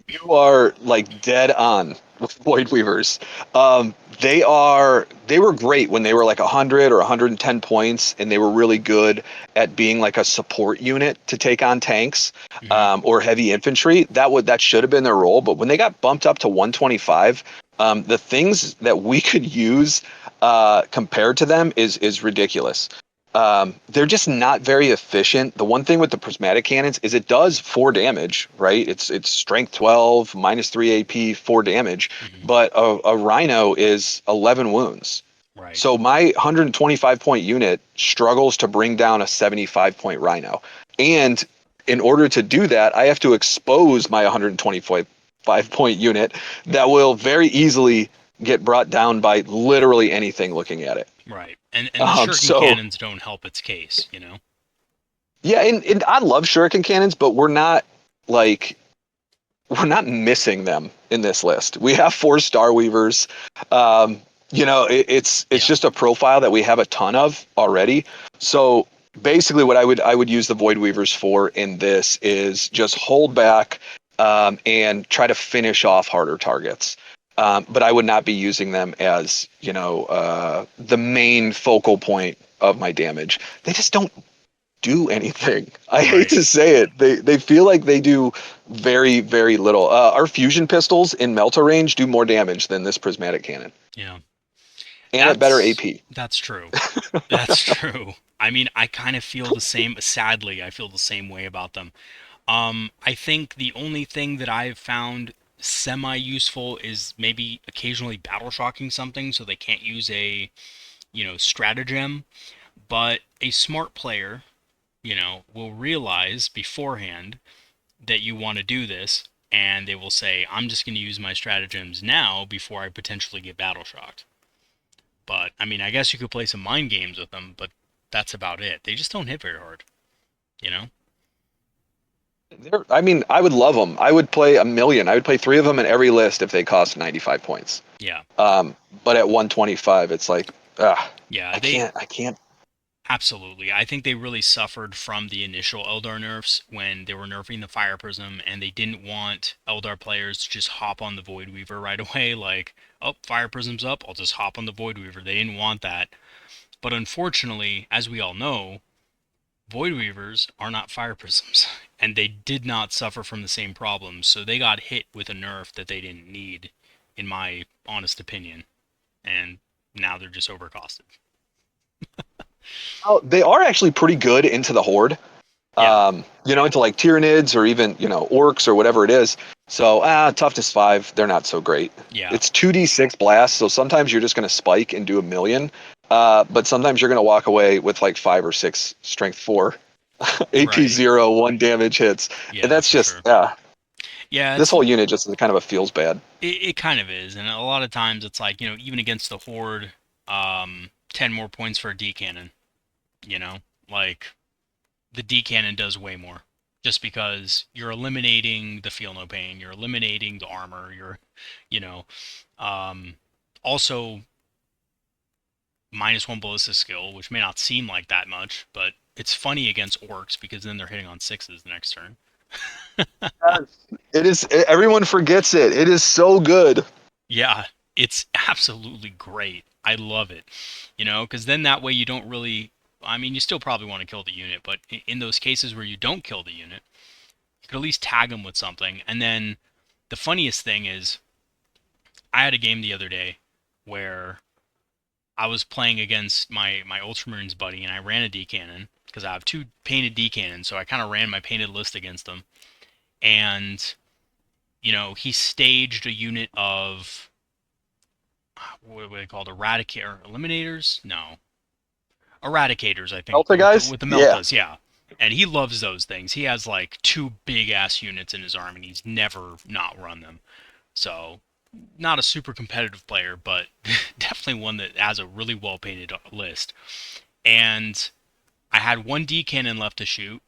You are like dead on with Void Weavers. They were great when they were like 100 or 110 points, and they were really good at being like a support unit to take on tanks, Hmm. or heavy infantry. That should have been their role. But when they got bumped up to 125, the things that we could use compared to them is ridiculous. They're just not very efficient. The one thing with the prismatic cannons is it does 4 damage, right? It's strength 12, -3 AP, 4 damage, Hmm. but a rhino is 11 wounds. Right. So my 125-point unit struggles to bring down a 75-point rhino. And in order to do that, I have to expose my 125-point unit that will very easily get brought down by literally anything looking at it. Right. And the shuriken So cannons don't help its case. yeah, and I love shuriken cannons, but like we're not missing them in this list. We have 4 Star Weavers. It's Yeah. just a profile that we have a ton of already. So basically, what I would use the Void Weavers for in this is just hold back, and try to finish off harder targets. But I would not be using them as the main focal point of my damage. They just don't do anything. I hate Right. to say it. They feel like they do very, very little. Our fusion pistols in Melta range do more damage than this prismatic cannon, Yeah. and at better That's AP. that's true. That's true. I mean, I kind of feel the same. Sadly, I feel the same way about them. I think the only thing that I've found semi-useful is maybe occasionally battle shocking something so they can't use a, stratagem. But a smart player, will realize beforehand that you want to do this, and they will say, I'm just going to use my stratagems now before I potentially get battle shocked. But, I mean, I guess you could play some mind games with them, but that's about it. They just don't hit very hard, you know? I mean, I would love them. I would play a million. I would play 3 of them in every list if they cost 95 points. Yeah. But at 125, it's like, ah, Yeah, I they can't. I can't. absolutely. I think they really suffered from the initial Eldar nerfs when they were nerfing the Fire Prism, and they didn't want Eldar players to just hop on the Void Weaver right away. Like, oh, Fire Prism's up, I'll just hop on the Void Weaver. They didn't want that. But unfortunately, as we all know, Void Weavers are not Fire Prisms, and they did not suffer from the same problems. So they got hit with a nerf that they didn't need, in my honest opinion. And now they're just overcosted. Oh, they are actually pretty good into the horde. Yeah, Into like Tyranids or even, orcs or whatever it is. So, toughness 5, they're not so great. yeah, It's 2d6 blasts, so sometimes you're just going to spike and do a million. But sometimes you're going to walk away with like 5 or 6 strength 4, AP right. 0, 1 damage hits. And Yeah, that's for just, sure. yeah, Yeah, this whole unit just kind of a feels bad. it kind of is, and a lot of times it's like even against the horde, 10 more points for a D cannon, you know? Like, the D cannon does way more. Just because you're eliminating the feel no pain, you're eliminating the armor, you know, um, also -1 ballistic skill, which may not seem like that much, but it's funny against orcs because then they're hitting on sixes the next turn. Yes. It is. Everyone forgets it. It is so good. Yeah, it's absolutely great. I love it. Because then that way you don't really. I mean, you still probably want to kill the unit, but in those cases where you don't kill the unit, you could at least tag them with something. And then the funniest thing is, I had a game the other day where I was playing against my Ultramarines buddy, and I ran a D cannon because I have two painted D cannons, so I kind of ran my painted list against him. And he staged a unit of what are they called? Eradicator eliminators? No, eradicators. I think Delta with the, guys. with the Yeah. meltas, yeah. And he loves those things. He has like two big ass units in his army, and he's never not run them. So not a super competitive player, but definitely one that has a really well painted list. And I had one D cannon left to shoot,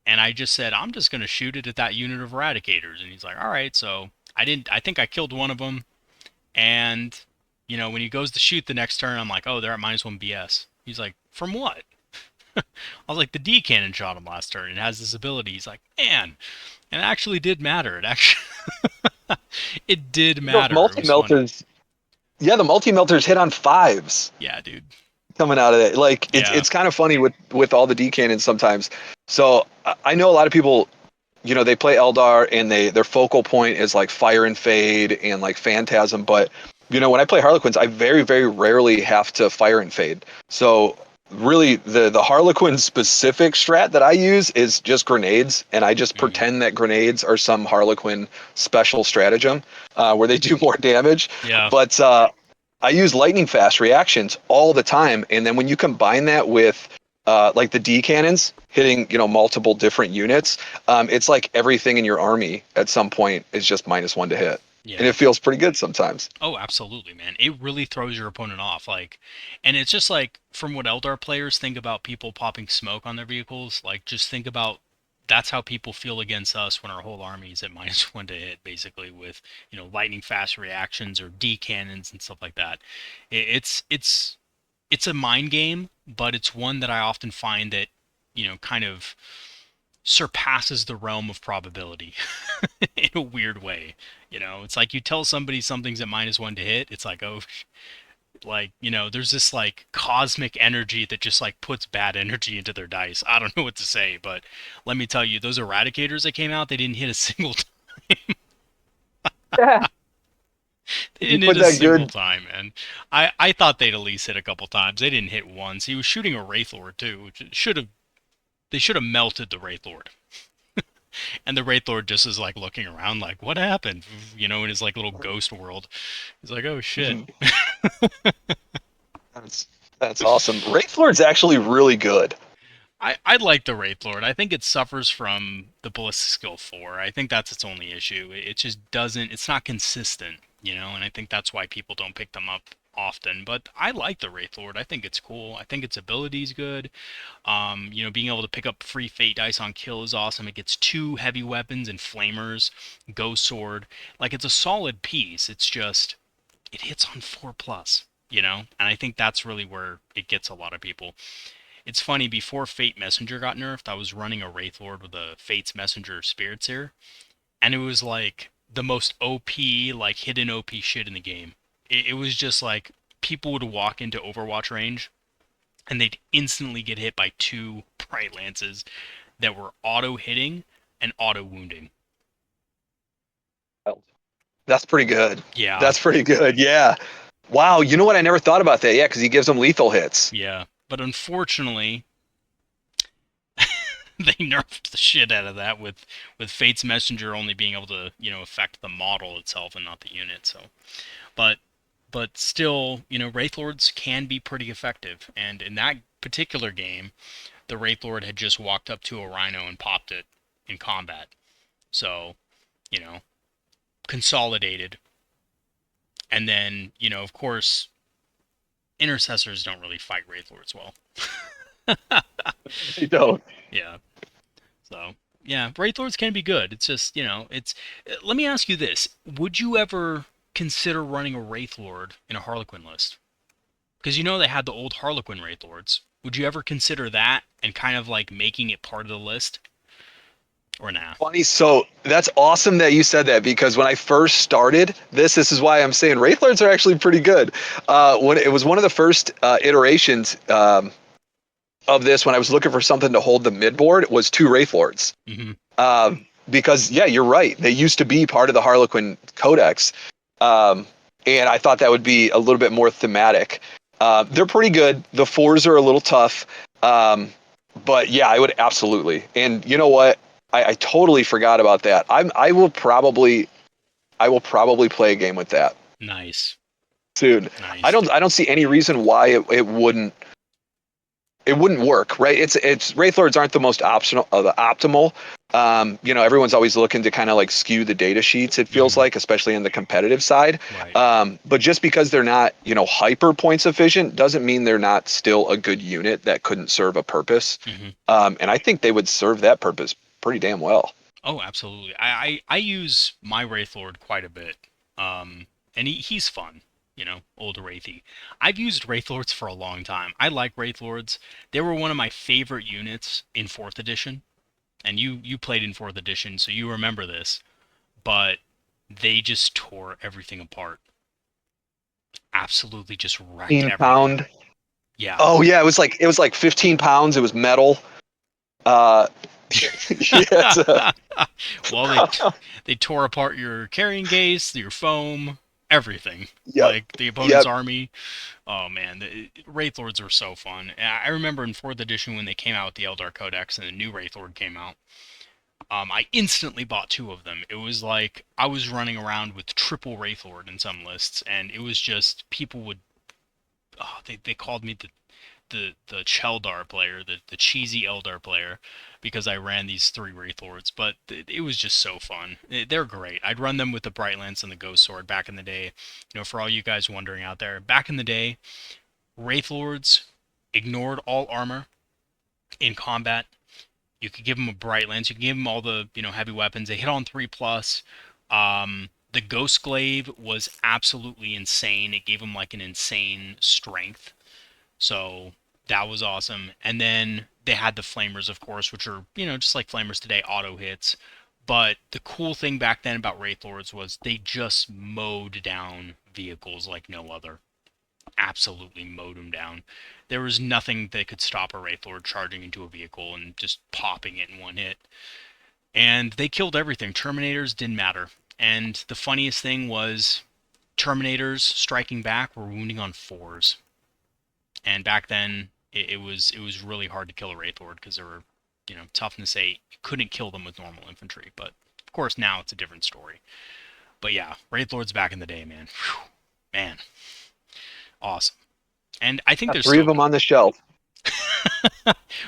and I just said, I'm just going to shoot it at that unit of eradicators. And he's like, all right. So I didn't, I think I killed one of them. And, when he goes to shoot the next turn, I'm like, oh, they're at -1 BS. He's like, from what? I was like, the D cannon shot him last turn. It has this ability. He's like, man, and it actually did matter. It actually, it did Those matter. It multi was funny. melters. Yeah, the multi melters hit on fives Yeah, dude. coming out of it. Like Yeah. it's kind of funny with all the D cannons sometimes. So I know a lot of people, they play Eldar and their focal point is like Fire and Fade and like Phantasm, but when I play Harlequins, I very very rarely have to Fire and Fade. So really the Harlequin specific strat that I use is just grenades, and I just Mm, pretend that grenades are some Harlequin special stratagem where they do more damage. yeah. But I use lightning fast reactions all the time, and then when you combine that with like the D cannons hitting multiple different units, it's like everything in your army at some point is just -1 to hit, and Yeah. it feels pretty good sometimes. Oh, absolutely, man. It really throws your opponent off. Like, and it's just like from what Eldar players think about people popping smoke on their vehicles, like just think about that's how people feel against us when our whole army is at -1 to hit, basically with, lightning fast reactions or D cannons and stuff like that. It's a mind game, but it's one that I often find that, kind of surpasses the realm of probability in a weird way. It's like you tell somebody something's at -1 to hit, it's like, oh, like, there's this like cosmic energy that just like puts bad energy into their dice. I don't know what to say, but let me tell you, those eradicators that came out, they didn't hit a single Yeah, they you didn't hit put a that single good. time, man. I thought they'd at least hit a couple times. They didn't hit once. He was shooting a Wraithlord too, which they should have melted the Wraithlord. And the Wraithlord just is like looking around like, what happened? In his like little ghost world. He's like, oh shit. Mhm. That's that's awesome. Wraithlord's actually really good. I like the Wraithlord. I think it suffers from the Ballistic Skill 4. I think that's its only issue. It just doesn't, it's not consistent, and I think that's why people don't pick them up often. But I like the Wraithlord. I think it's cool. I think its ability is good. Being able to pick up free fate dice on kill is awesome. It gets two heavy weapons and flamers, ghost sword. Like it's a solid piece. It's just it hits on 4 plus, and I think that's really where it gets a lot of people. It's funny, before Fate Messenger got nerfed, I was running a Wraithlord with a Fate's Messenger Spirits here, and it was like the most OP, like hidden OP shit in the game. It was just like people would walk into Overwatch range and they'd instantly get hit by two Bright Lances that were auto hitting and auto wounding. That's pretty good. Yeah, That's pretty good. Yeah. Wow. You know what? I never thought about that. Yeah, because he gives them lethal hits. yeah. But unfortunately, they nerfed the shit out of that with Fate's Messenger only being able to affect the model itself and not the unit. So, but still, Wraithlords can be pretty effective. And in that particular game, the Wraithlord had just walked up to a Rhino and popped it in combat. So, you know, consolidated, and then of course intercessors don't really fight Wraithlords well. They don't. Yeah. So yeah, Wraithlords can be good. It's just it's. Let me ask you this: would you ever consider running a Wraithlord in a Harlequin list? Because they had the old Harlequin Wraithlords. Would you ever consider that and kind of like making it part of the list, or nah? Funny. So that's awesome that you said that because when I first started this is why I'm saying Wraithlords are actually pretty good. When it was one of the first iterations of this, when I was looking for something to hold the midboard, it was two Wraithlords. Mm-hmm. Because yeah, you're right. They used to be part of the Harlequin Codex, and I thought that would be a little bit more thematic. They're pretty good. The fours are a little tough, but yeah, I would absolutely. And you know what? I totally forgot about that. I will probably play a game with that Nice, soon. nice. I don't see any reason why it wouldn't work, right? It's Wraithlords aren't the most optional, the optimal. Everyone's always looking to kind of like skew the data sheets. It feels Mm-hmm. like, especially in the competitive side. Right. But just because they're not, hyper points efficient, doesn't mean they're not still a good unit that couldn't serve a purpose. Mm-hmm. And I think they would serve that purpose pretty damn well. Oh, absolutely. I use my Wraithlord quite a bit. And he's fun, old Wraithy. I've used Wraithlords for a long time. I like Wraithlords. They were one of my favorite units in 4th edition. And you played in 4th edition, so you remember this. But they just tore everything apart. Absolutely just wrecked 15 everything. pound. Yeah. Oh yeah, it was like 15 pounds. It was metal. Uh, yeah, Well, they tore apart your carrying case, your foam, everything. yep, Like the opponent's yep. army. Oh man, the Wraithlords are so fun. I remember in 4th edition when they came out with the Eldar Codex and the new Wraithlord came out. I instantly bought 2 of them. It was like I was running around with triple Wraithlord in some lists, and it was just people would. Oh, they called me the Cheldar player, the cheesy Eldar player, because I ran these 3 Wraithlords. But it was just so fun. They're great. I'd run them with the Bright Lance and the Ghost Sword back in the day. For all you guys wondering out there, back in the day, Wraithlords ignored all armor in combat. You could give them a Bright Lance. You could give them all the heavy weapons. They hit on 3+. The Ghost Glaive was absolutely insane. It gave them like an insane strength. So that was awesome. And then they had the flamers, of course, which are, just like flamers today, auto hits. But the cool thing back then about Wraithlords was they just mowed down vehicles like no other. Absolutely mowed them down. There was nothing that could stop a Wraithlord charging into a vehicle and just popping it in one hit. And they killed everything. Terminators didn't matter. And the funniest thing was Terminators striking back were wounding on 4s. And back then, it was really hard to kill a Wraithlord because they were, toughness 8. You couldn't kill them with normal infantry. But of course, now it's a different story. But yeah, Wraithlords back in the day, man. Whew, man, awesome. And I think Got they're 3 of still them good. on the shelf.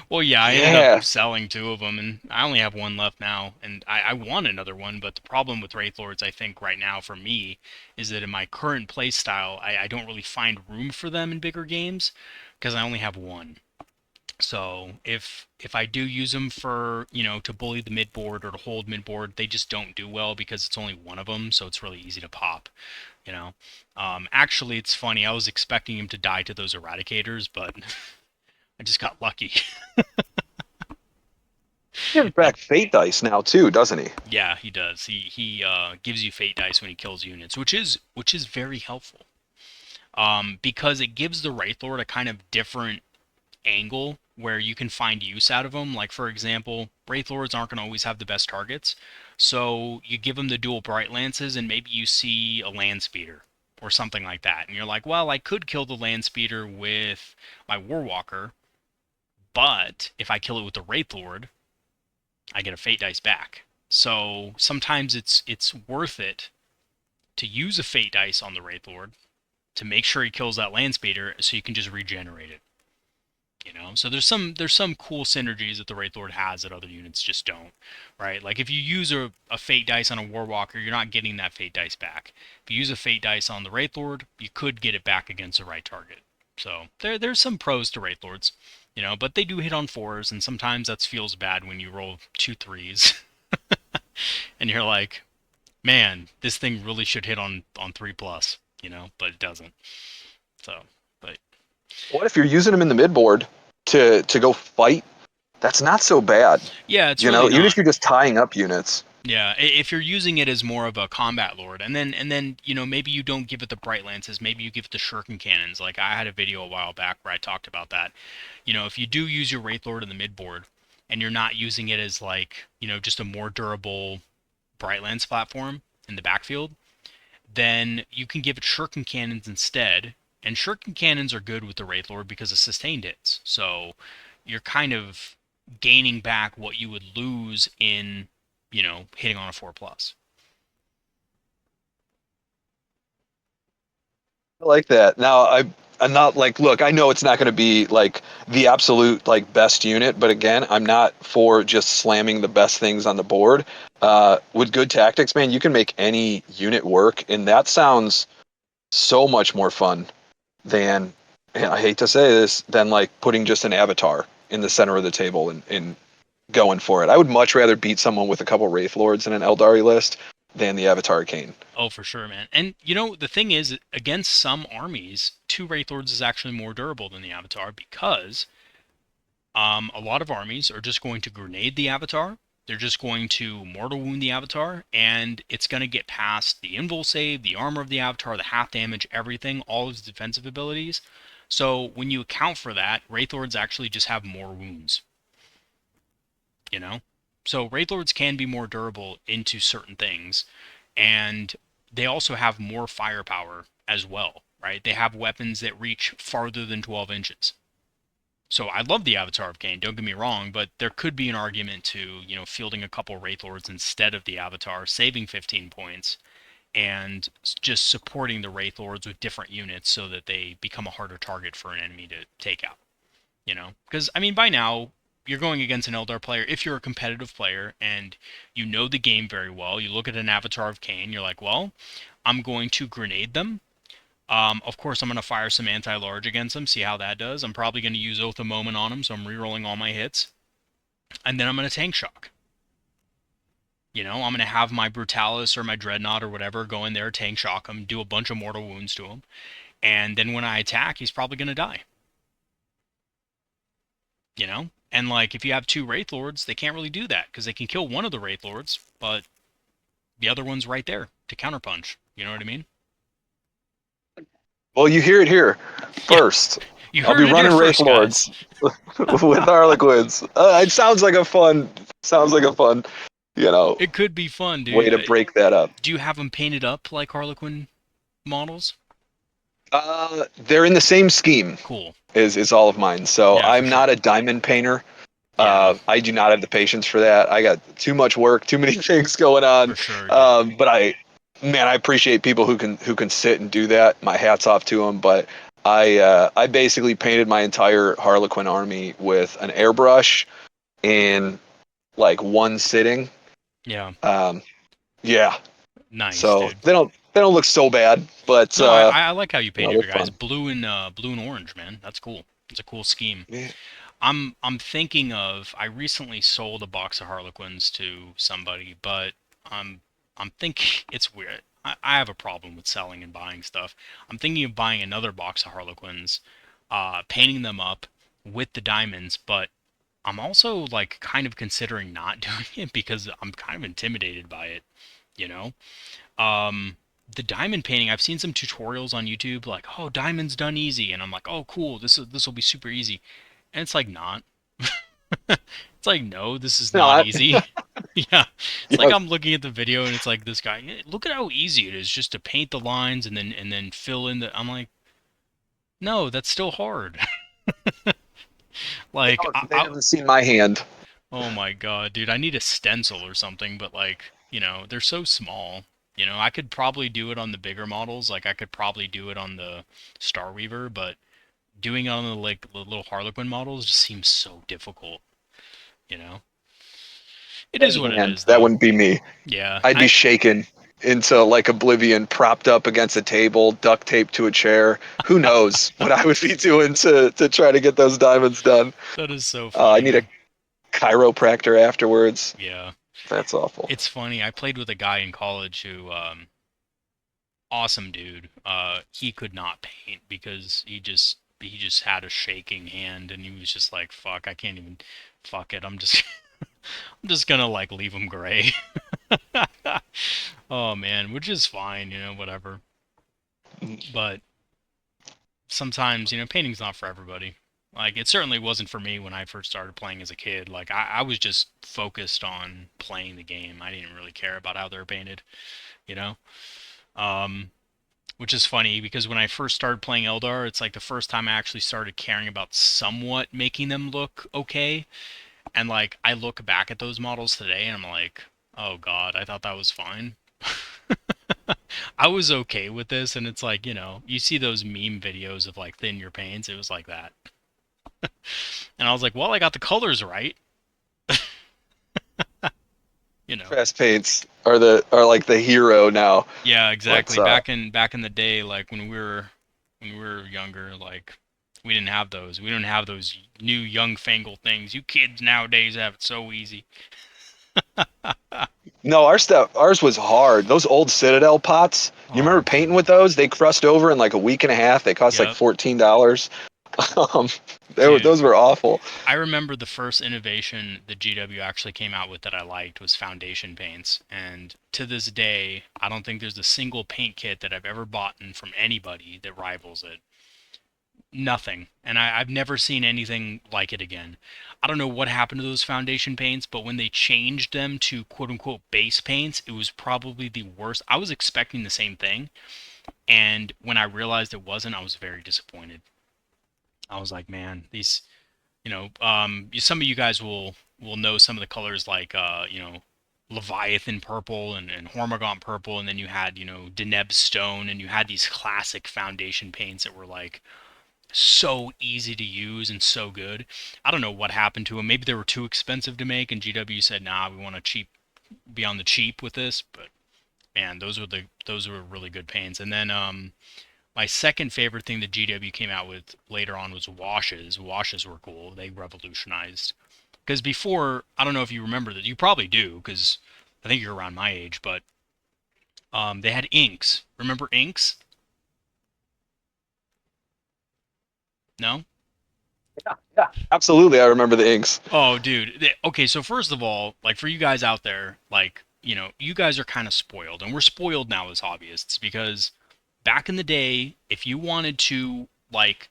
Well, yeah, I ended up Yeah. selling 2 of them, and I only have one left now. And I want another one, but the problem with Wraithlords, I think, right now for me, is that in my current play style, I don't really find room for them in bigger games because I only have one. So if I do use them for to bully the midboard or to hold midboard, they just don't do well because it's only one of them, so it's really easy to pop. You know, actually, it's funny. I was expecting him to die to those eradicators, but I just got lucky. He gives back fate dice now too, doesn't he? Yeah, he does. He gives you fate dice when he kills units, which is very helpful. Because it gives the Wraithlord a kind of different angle where you can find use out of them. Like for example, Wraithlords aren't going to always have the best targets, so you give them the dual Bright Lances, and maybe you see a land speeder or something like that, and you're like, well, I could kill the land speeder with my Warwalker, but if I kill it with the Wraithlord, I get a fate dice back. So sometimes it's worth it to use a fate dice on the Wraithlord to make sure he kills that land speeder, so you can just regenerate it. So there's some cool synergies that the Wraithlord has that other units just don't, right? Like if you use a fate dice on a Warwalker, you're not getting that fate dice back. If you use a fate dice on the Wraithlord, you could get it back against the right target. So there's some pros to Wraithlords, but they do hit on fours, and sometimes that feels bad when you roll two threes, and you're like, man, this thing really should hit on 3+, but it doesn't. So, but What if you're using them in the midboard to go fight? That's not so bad. yeah, it's really Even not. if you're just tying up units. Yeah, if you're using it as more of a combat lord, and then maybe you don't give it the bright lances, maybe you give it the shuriken cannons. Like I had a video a while back where I talked about that. If you do use your wraith lord in the midboard, and you're not using it as like just a more durable bright lance platform in the backfield, then you can give it shuriken cannons instead. And shuriken cannons are good with the wraith lord because of sustained hits. So you're kind of gaining back what you would lose in hitting on a 4+. I like that. Now I'm not like, look, I know it's not going to be like the absolute like best unit, but again, I'm not for just slamming the best things on the board. With good tactics, man, you can make any unit work, and that sounds so much more fun than, and I hate to say this, than like putting just an avatar in the center of the table and going for it. I would much rather beat someone with a couple Wraith Lords in an Eldari list than the Avatar Kane. Oh, for sure, man. And the thing is, against some armies, two Wraith Lords is actually more durable than the Avatar because a lot of armies are just going to grenade the Avatar. They're just going to mortal wound the Avatar, and it's going to get past the invul save, the armor of the Avatar, the half damage, everything, all of his defensive abilities. So when you account for that, Wraith Lords actually just have more wounds. you know? So Wraithlords can be more durable into certain things, and they also have more firepower as well, right? They have weapons that reach farther than 12 inches. So I love the Avatar of Kane, don't get me wrong, but there could be an argument to, fielding a couple Wraithlords instead of the Avatar, saving 15 points, and just supporting the Wraithlords with different units so that they become a harder target for an enemy to take out. Because I mean, by now you're going against an Eldar player. If you're a competitive player and you know the game very well, you look at an Avatar of Kane, you're like, well, I'm going to grenade them. Of course, I'm going to fire some anti-large against them, see how that does. I'm probably going to use Oath of Moment on them, so I'm rerolling all my hits. And then I'm going to tank shock. I'm going to have my Brutalis or my Dreadnought or whatever go in there, tank shock him, do a bunch of mortal wounds to him. And then when I attack, he's probably going to die. And like if you have two Wraith Lords, they can't really do that because they can kill one of the Wraith Lords, but the other one's right there to counterpunch. You know what I mean? Well, you hear it here Yeah, first. you I'll be heard it here running Wraith first, guys. Lords with Harlequins. It sounds like a fun, you know, It could be fun, way dude. to break that up. Do you have them painted up like Harlequin models? They're in the same scheme Cool. is all of mine. So Yeah, for I'm not sure. a diamond painter. Yeah, I do not have the patience for that. I got too much work, too many things going on. for sure, dude. But I appreciate people who can sit and do that. My hats off to them. But I basically painted my entire Harlequin army with an airbrush in like one sitting. Yeah, Um, yeah. nice, So dude. they don't look so bad, but No, I like how you painted they're your guys fun. blue and orange, man. That's cool. It's a cool scheme. Yeah. I'm thinking of I recently sold a box of Harlequins to somebody, but I'm I'm thinking it's weird. I have a problem with selling and buying stuff. I'm thinking of buying another box of Harlequins, painting them up with the diamonds, but I'm also like kind of considering not doing it because I'm kind of intimidated by it, you know? Um, the diamond painting, I've seen some tutorials on YouTube like, "Oh, diamonds done easy." And I'm like, "Oh, cool. This will be super easy." And it's like not. It's like, no, this is not Not. easy. Yeah. It's like Yeah. I'm looking at the video and it's like this guy, look at how easy it is just to paint the lines and then fill in the I'm like, no, that's still hard. Like They haven't seen my hand. oh my god, dude, I need a stencil or something, but like, they're so small. I could probably do it on the bigger models, like I could probably do it on the Starweaver, but doing it on the like the little Harlequin models just seems so difficult, you know? It is what Tiny it hand. is That though. wouldn't be me. Yeah. I'd be shaking. into like oblivion, propped up against a table, duct taped to a chair. Who knows what I would be doing to try to get those diamonds done. That is so I funny, need a man. chiropractor afterwards. Yeah. That's awful. It's funny. I played with a guy in college who awesome dude. He could not paint because he just had a shaking hand and he was just like, fuck, I can't even fuck it. I'm just I'm just gonna like leave him gray. Oh man, which is fine, whatever. But sometimes, painting's not for everybody. Like it certainly wasn't for me when I first started playing as a kid. Like I was just focused on playing the game. I didn't really care about how they're painted, you know? Um, which is funny because when I first started playing Eldar, it's like the first time I actually started caring about somewhat making them look okay. And like I look back at those models today and I'm like, oh god, I thought that was fine. I was okay with this, and it's like, you see those meme videos of like thin your paints, it was like that. And I was like, well, I got the colors right, you know. Fast paints are like the hero now. Yeah, But exactly. Back in the day, like when we were younger, like we didn't have those. We didn't have those new young fangled things. You kids nowadays have it so easy. no, ours was hard. Those old Citadel pots. You Oh, remember painting with those? They crust over in like a week and a half. They cost like yep, $14. Um, dude. those were awful. I remember the first innovation the GW actually came out with that I liked was foundation paints. And to this day, I don't think there's a single paint kit that I've ever bought from anybody that rivals it. Nothing. And I've never seen anything like it again. I don't know what happened to those foundation paints, but when they changed them to quote unquote base paints, it was probably the worst. I was expecting the same thing. And when I realized it wasn't, I was very disappointed. I was like, man, these some of you guys will know some of the colors like Leviathan purple and Hormagaunt purple, and then you had Deneb stone, and you had these classic foundation paints that were like so easy to use and so good. I don't know what happened to them. Maybe they were too expensive to make, and GW said, "Nah, we want to be on the cheap with this." But man, those were really good paints. And then my second favorite thing that GW came out with later on was washes. Washes were cool. They revolutionized. Because before, I don't know if you remember that. You probably do, because I think you're around my age. But they had inks. Remember inks? No? Yeah, absolutely. I remember the inks. Oh, dude. Okay, so first of all, like for you guys out there, like you guys are kind of spoiled, and we're spoiled now as hobbyists because back in the day, if you wanted to like,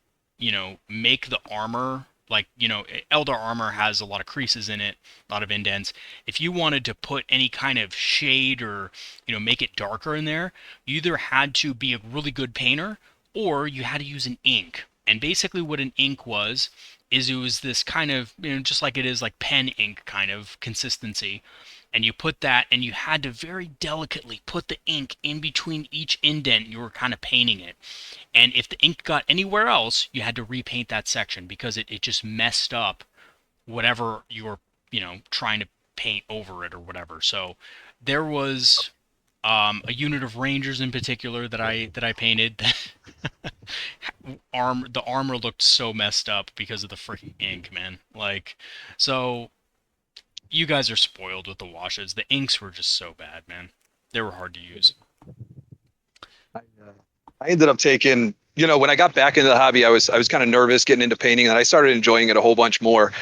make the armor like, Eldar armor has a lot of creases in it, a lot of indents. If you wanted to put any kind of shade or, make it darker in there, you either had to be a really good painter or you had to use an ink. And basically what an ink was is it was this kind of, just like it is like pen ink kind of consistency, and you put that and you had to very delicately put the ink in between each indent you were kind of painting it. And if the ink got anywhere else, you had to repaint that section because it just messed up whatever you were, trying to paint over it or whatever. So there was a unit of rangers in particular that I painted. The armor looked so messed up because of the freaking ink, man. Like, so you guys are spoiled with the washes. The inks were just so bad, man. They were hard to use. I ended up taking, when I got back into the hobby, I was kind of nervous getting into painting, and I started enjoying it a whole bunch more,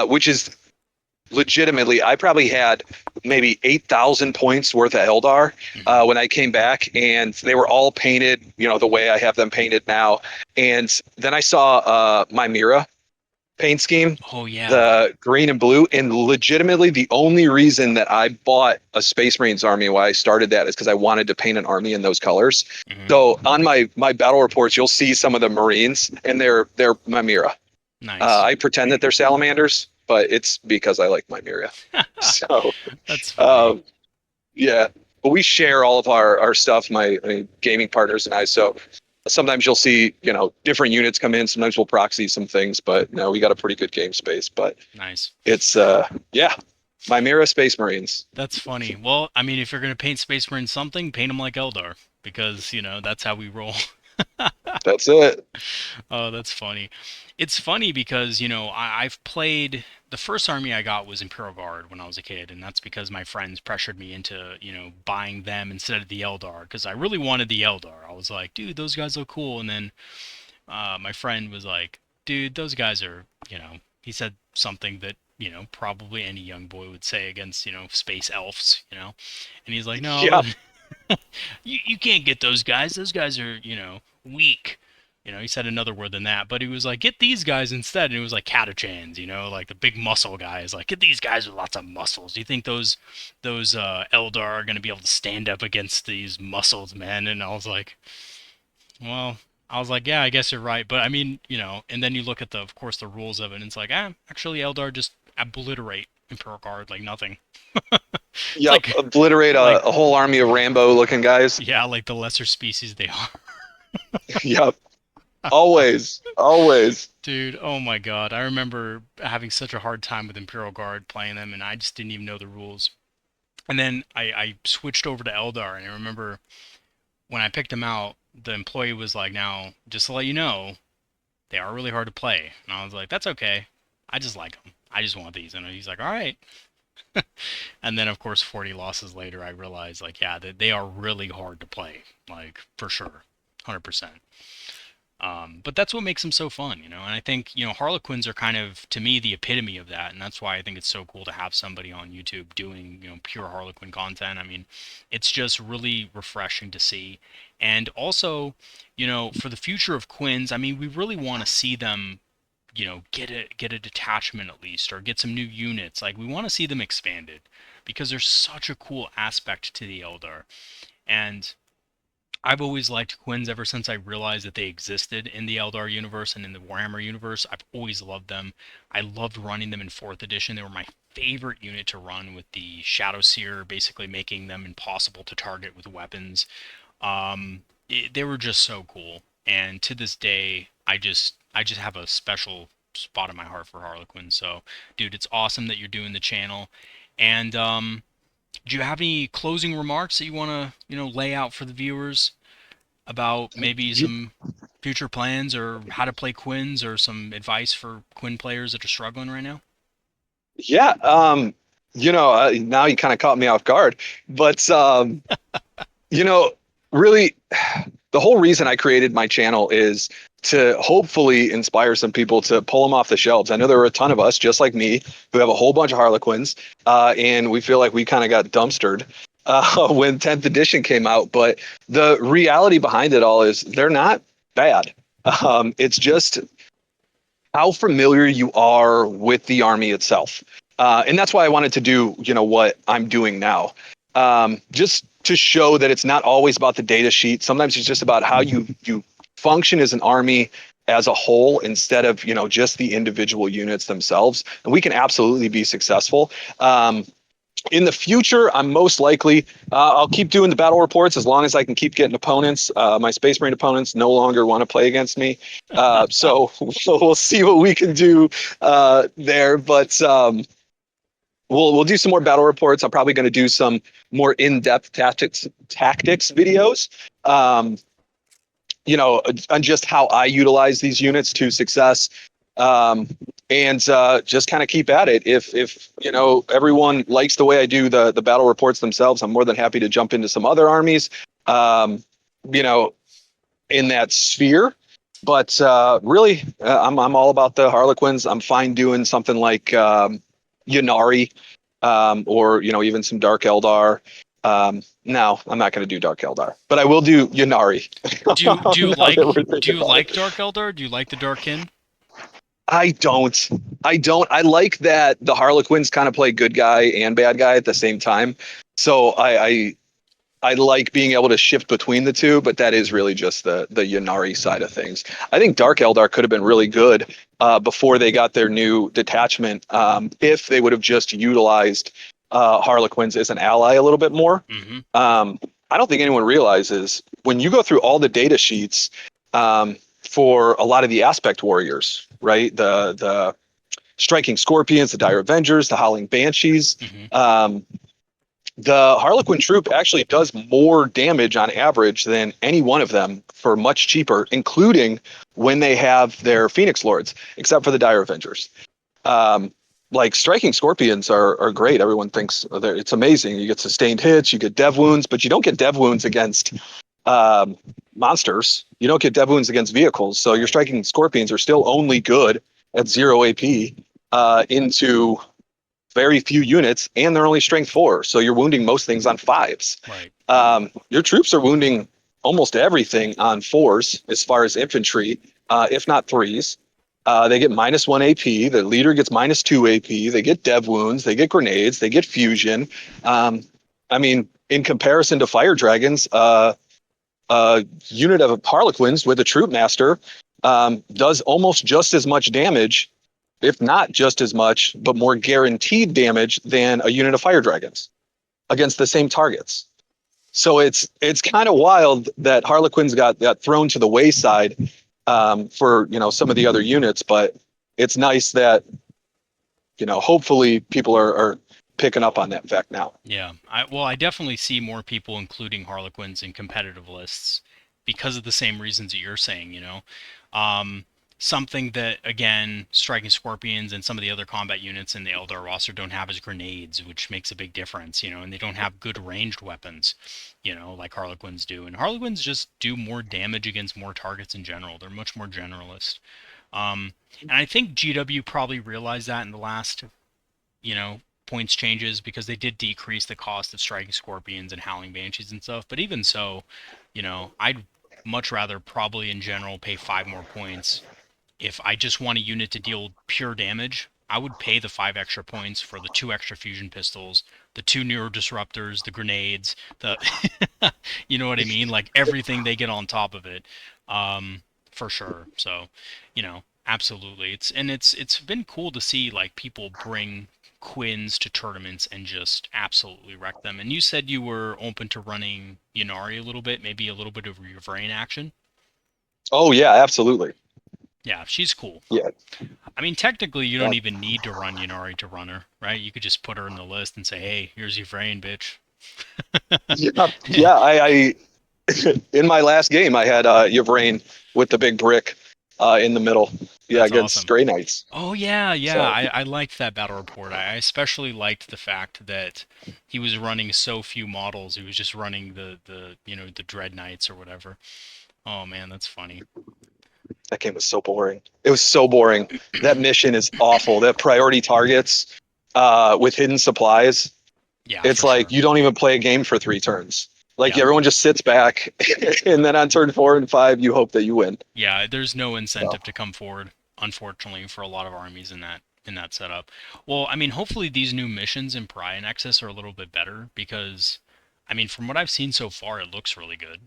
which is legitimately, I probably had maybe 8,000 points worth of Eldar Hmm. when I came back, and they were all painted, the way I have them painted now. And then I saw my Mira paint scheme, Oh yeah. the green and blue. And legitimately, the only reason that I bought a Space Marines army, why I started that, is because I wanted to paint an army in those colors. Hmm. So on my battle reports, you'll see some of the Marines, and they're Mimira. Nice. I pretend that they're salamanders, but it's because I like Mimira. So That's funny. um, yeah, but we share all of our stuff, my gaming partners and I. So sometimes you'll see, different units come in. Sometimes we'll proxy some things, but no, we got a pretty good game space. But Nice. it's yeah. Chimera Space Marines. That's funny. Well, I mean, if you're gonna paint Space Marine something, paint them like Eldar, because that's how we roll. That's it. Oh, that's funny. It's funny because, I've played the first army I got was Imperial Guard when I was a kid, and that's because my friends pressured me into, buying them instead of the Eldar, because I really wanted the Eldar. I was like, dude, those guys look cool. And then my friend was like, dude, those guys are, he said something that, probably any young boy would say against, space elves, and he's like, no, Yeah. you can't get those guys. Those guys are, weak. He said another word than that, but he was like, get these guys instead. And it was like catachans, like the big muscle guys. Like, get these guys with lots of muscles. Do you think those Eldar are going to be able to stand up against these muscled men? And well, I was like, yeah, I guess you're right. But I mean, and then you look at of course, the rules of it, and it's like, actually, Eldar just obliterate Imperial Guard like nothing. It's Yep. Obliterate like, a whole army of Rambo looking guys. yeah, like the lesser species they are. Yep. Always. Always. Dude, oh my God. I remember having such a hard time with Imperial Guard playing them, and I just didn't even know the rules. And then I switched over to Eldar, and I remember when I picked them out, the employee was like, now, just to let you know, they are really hard to play. And I was like, that's okay. I just like them. I just want these. And he's like, all right. And then, of course, 40 losses later, I realized, like, yeah, they are really hard to play. Like, for sure. 100%. But that's what makes them so fun, And I think, Harlequins are kind of, to me, the epitome of that. And that's why I think it's so cool to have somebody on YouTube doing, pure Harlequin content. I mean, it's just really refreshing to see. And also, for the future of Quins, I mean, we really want to see them, get a detachment at least, or get some new units. Like, we want to see them expanded because there's such a cool aspect to the Eldar. And I've always liked Quins ever since I realized that they existed in the Eldar universe and in the Warhammer universe. I've always loved them. I loved running them in 4th edition. They were my favorite unit to run, with the Shadow Seer basically making them impossible to target with weapons. They were just so cool. And to this day, I just have a special spot in my heart for Harlequin. So, dude, it's awesome that you're doing the channel. And do you have any closing remarks that you want to, lay out for the viewers about maybe some future plans or how to play Quins, or some advice for Quinn players that are struggling right now? Yeah. Now you kind of caught me off guard, but you know, really, the whole reason I created my channel is to hopefully inspire some people to pull them off the shelves. I know there are a ton of us, just like me, who have a whole bunch of Harlequins, and we feel like we kind of got dumpstered when 10th edition came out. But the reality behind it all is they're not bad. It's just how familiar you are with the army itself. And that's why I wanted to do, what I'm doing now. Just to show that it's not always about the data sheet. Sometimes it's just about how you function as an army as a whole, instead of, just the individual units themselves. And we can absolutely be successful. In the future, I'm most likely, I'll keep doing the battle reports as long as I can keep getting opponents. My Space Marine opponents no longer want to play against me. So we'll see what we can do there. But we'll do some more battle reports. I'm probably going to do some more in-depth tactics videos. On just how I utilize these units to success. And just kind of keep at it. If everyone likes the way I do the battle reports themselves, I'm more than happy to jump into some other armies, in that sphere. But really, I'm all about the Harlequins. I'm fine doing something like Ynnari, or even some Dark Eldar. No, I'm not going to do Dark Eldar, but I will do Ynnari. Do you do you Now that like we're do thinking you about like it. Dark Eldar? Do you like the Darkin? I don't. I don't. I like that the Harlequins kind of play good guy and bad guy at the same time. So I like being able to shift between the two, but that is really just the Ynnari side of things. I think Dark Eldar could have been really good before they got their new detachment, if they would have just utilized Harlequins as an ally a little bit more. Mm-hmm. I don't think anyone realizes when you go through all the data sheets, for a lot of the aspect warriors, right? The striking scorpions, the dire avengers, the howling banshees. Hmm. Um, the Harlequin troop actually does more damage on average than any one of them for much cheaper, including when they have their Phoenix Lords, except for the Dire Avengers. Um, like striking scorpions are great. Everyone thinks it's amazing. You get sustained hits, you get dev wounds, but you don't get dev wounds against um, monsters. You don't get dev wounds against vehicles. So your Right. striking scorpions are still only good at 0 AP into very few units, and they're only strength 4. So you're wounding most things on 5s. Right. Your troops are wounding almost everything on 4s as far as infantry, if not 3s. They get -1 AP. The leader gets -2 AP. They get dev wounds. They get grenades. They get fusion. I mean, in comparison to fire dragons, a unit of Harlequins with a troop master does almost just as much damage, if not just as much, but more guaranteed damage than a unit of fire dragons against the same targets. So it's kind of wild that Harlequins got thrown to the wayside for some of the other units, but it's nice that hopefully people are picking up on that fact now. Yeah. I definitely see more people including Harlequins in competitive lists because of the same reasons that you're saying, you know. Um, Something that again, striking scorpions and some of the other combat units in the Eldar roster don't have is grenades, which makes a big difference, you know, and they don't have good ranged weapons, you know, like Harlequins do. And Harlequins just do more damage against more targets in general. They're much more generalist. And I think GW probably realized that in the last, you know, points changes because they did decrease the cost of striking scorpions and howling banshees and stuff. But even so, you know, I'd much rather probably in general pay 5 more points if I just want a unit to deal pure damage. I would pay the 5 extra points for the 2 extra fusion pistols, the 2 Neuro disruptors, the grenades, the you know what I mean? Like everything they get on top of it. Um, for sure. So, you know, absolutely. It's been cool to see like people bring Quins to tournaments and just absolutely wreck them. And you said you were open to running Ynnari a little bit, maybe a little bit of your brain action. Oh yeah, absolutely. Yeah, she's cool. Yeah. I mean, technically, you don't Yeah. even need to run Ynnari to run her, right? You could just put her in the list and say, "Hey, here's your brain, bitch." Yeah, yeah. I in my last game I had Yvrain with the big brick in the middle. Yeah, That's against awesome. Grey Knights. Oh yeah, yeah. So I liked that battle report. I especially liked the fact that he was running so few models. He was just running the the Dread Knights or whatever. Oh man, that's funny. that game was so boring. It was so boring. That mission is awful. That priority targets with hidden supplies. Yeah, It's for like sure. you don't even play a game for 3 turns. Like Yeah, everyone just sits back, and then on turn 4 and 5, you hope that you win. yeah. There's no So, incentive to come forward, unfortunately, for a lot of armies in that setup. Well, I mean, hopefully these new missions in Pariah Nexus are a little bit better because, I mean, from what I've seen so far, it looks really good.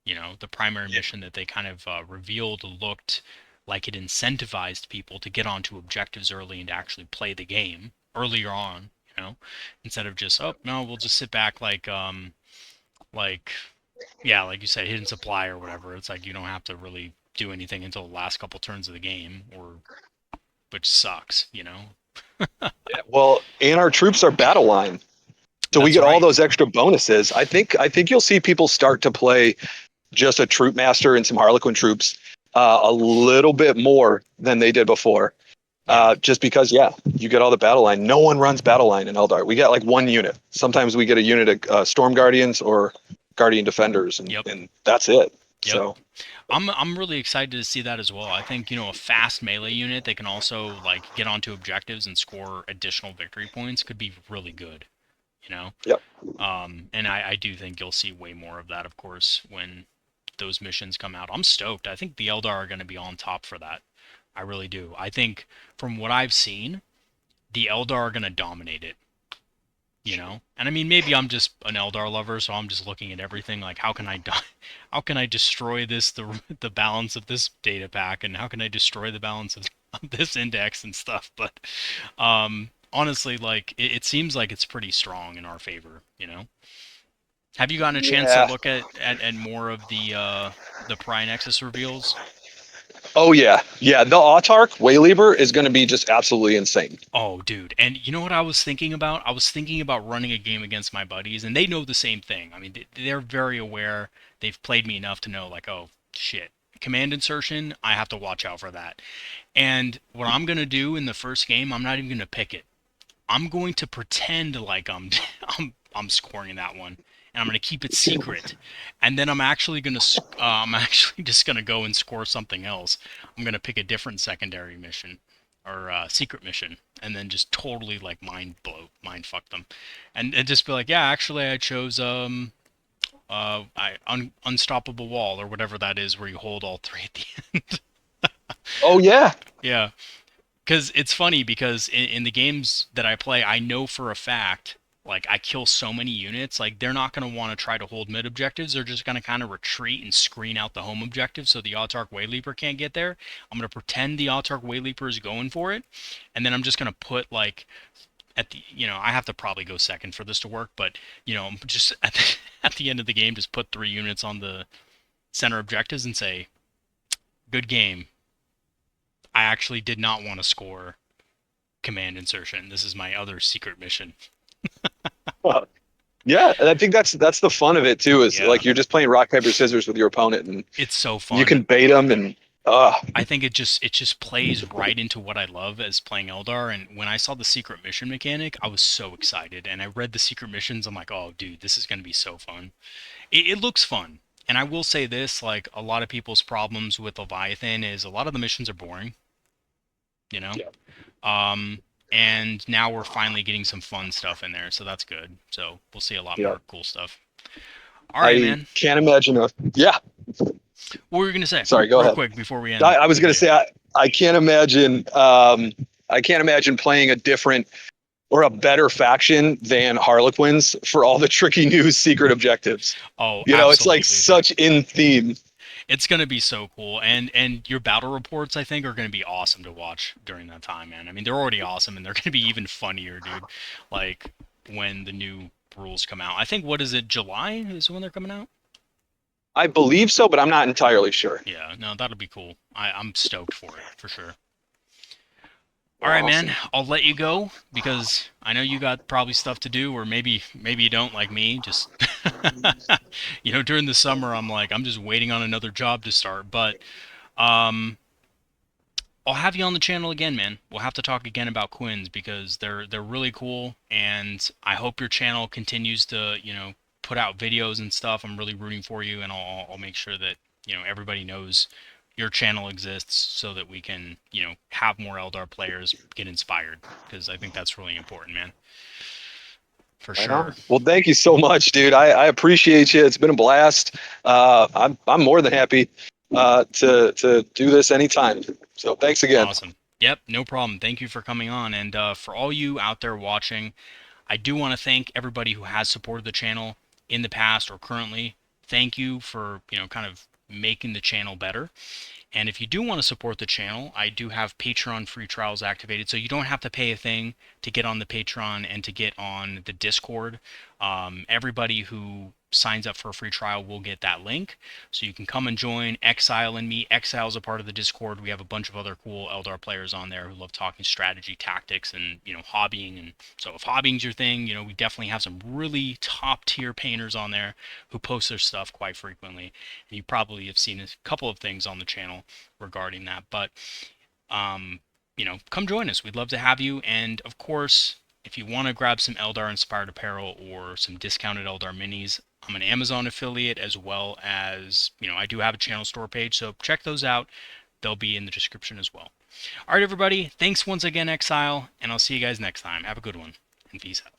You know, the primary yeah. mission that they kind of revealed looked like it incentivized people to get onto objectives early and to actually play the game earlier on, you know, instead of just, oh, no, we'll just sit back like, yeah, like you said, hidden supply or whatever. It's like you don't have to really do anything until the last couple turns of the game, or which sucks, you know. Well, and our troops are battle line. So we That's get all right. those extra bonuses. I think you'll see people start to play just a troop master and some Harlequin troops a little bit more than they did before. Yeah. Just because, yeah, you get all the battle line. No one runs battle line in Eldar. We got like one unit. Sometimes we get a unit of Storm Guardians or Guardian Defenders, and, Yep. and that's it. Yep. So, I'm really excited to see that as well. I think, you know, a fast melee unit that can also like get onto objectives and score additional victory points could be really good, you know. yep. And I do think you'll see way more of that, of course, when those missions come out. I'm stoked. I think the Eldar are going to be on top for that. I really do. I think from what I've seen, the Eldar are going to dominate it, you know. And I mean, maybe I'm just an Eldar lover, so I'm just looking at everything like how can how can I destroy the balance of this data pack, and how can I destroy the balance of this index and stuff. But honestly, like it seems like it's pretty strong in our favor, you know. Have you gotten a chance to Yeah. look at more of the Pry Nexus reveals? Oh yeah, yeah. The Autark Wayleaver is going to be just absolutely insane. Oh, dude. And you know what I was thinking about? I was thinking about running a game against my buddies, and they know the same thing. I mean, they're very aware. They've played me enough to know, like, oh, shit. Command insertion, I have to watch out for that. And what I'm going to do in the first game, I'm not even going to pick it. I'm going to pretend like I'm scoring that one, and I'm going to keep it secret. And then I'm actually just going to go and score something else. I'm going to pick a different secondary mission or secret mission, and then just totally like mind fuck them, and just be like, yeah, actually I chose unstoppable wall or whatever that is, where you hold all three at the end. Oh yeah, Yeah, because it's funny because in the games that I play, I know for a fact, like I kill so many units, like they're not going to want to try to hold mid objectives. They're just going to kind of retreat and screen out the home objective so the Autark Wayleaper can't get there. I'm going to pretend the Autark Wayleaper is going for it, and then I'm just going to put like at the, I have to probably go second for this to work, but just at the end of the game, just put 3 units on the center objectives and say, "Good game. I actually did not want to score command insertion. This is my other secret mission." well, yeah. And I think that's the fun of it too. Is Yeah, like you're just playing rock paper scissors with your opponent, and it's so you fun. can bait them. And uh, I think it just plays right into what I love as playing Eldar. And when I saw the secret mission mechanic, I was so excited. And I read the secret missions. I'm like, oh, dude, this is gonna be so fun. It looks fun. And I will say this, like a lot of people's problems with Leviathan is a lot of the missions are boring, you know? yeah, And now we're finally getting some fun stuff in there, so that's good. So we'll see a lot yeah. more cool stuff. All right, I man. can't imagine a. Yeah, What were you gonna say, sorry. Go real ahead. quick, before we end I was the gonna video? say I can't imagine. I can't imagine playing a different or a better faction than Harlequins for all the tricky new secret objectives. Oh, It's like absolutely, dude. such in theme. It's gonna be so cool, and your battle reports, I think, are gonna be awesome to watch during that time, man. I mean, they're already awesome, and they're gonna be even funnier, dude. Like when the new rules come out. I think, what is it? July is when they're coming out. I believe so, but I'm not entirely sure. Yeah, no, that'll be cool. I'm stoked for it for sure. All right, man. Awesome. I'll let you go because I know you got probably stuff to do, or maybe you don't, like me. Just during the summer, I'm just waiting on another job to start. But um, I'll have you on the channel again, man. We'll have to talk again about Quins because they're really cool, and I hope your channel continues to put out videos and stuff. I'm really rooting for you, and I'll make sure that everybody knows your channel exists so that we can have more Eldar players get inspired, because I think that's really important, man, for Right sure. on. Well, thank you so much, dude. I appreciate you. It's been a blast. I'm more than happy to do this anytime. So thanks again. Awesome. Yep, no problem. Thank you for coming on, and for all you out there watching, I do want to thank everybody who has supported the channel in the past or currently. Thank you for, kind of making the channel better. And if you do want to support the channel, I do have Patreon free trials activated, so you don't have to pay a thing to get on the Patreon and to get on the Discord. Everybody who signs up for a free trial will get that link, so you can come and join Exile and me. Exile is a part of the Discord. We have a bunch of other cool Eldar players on there who love talking strategy, tactics, and hobbying. And so if hobbying's your thing, we definitely have some really top tier painters on there who post their stuff quite frequently. And you probably have seen a couple of things on the channel regarding that. But come join us. We'd love to have you. And of course, if you want to grab some Eldar inspired apparel or some discounted Eldar minis, I'm an Amazon affiliate, as well as, I do have a channel store page. So check those out. They'll be in the description as well. All right, everybody. Thanks once again, Exile, and I'll see you guys next time. Have a good one, and peace out.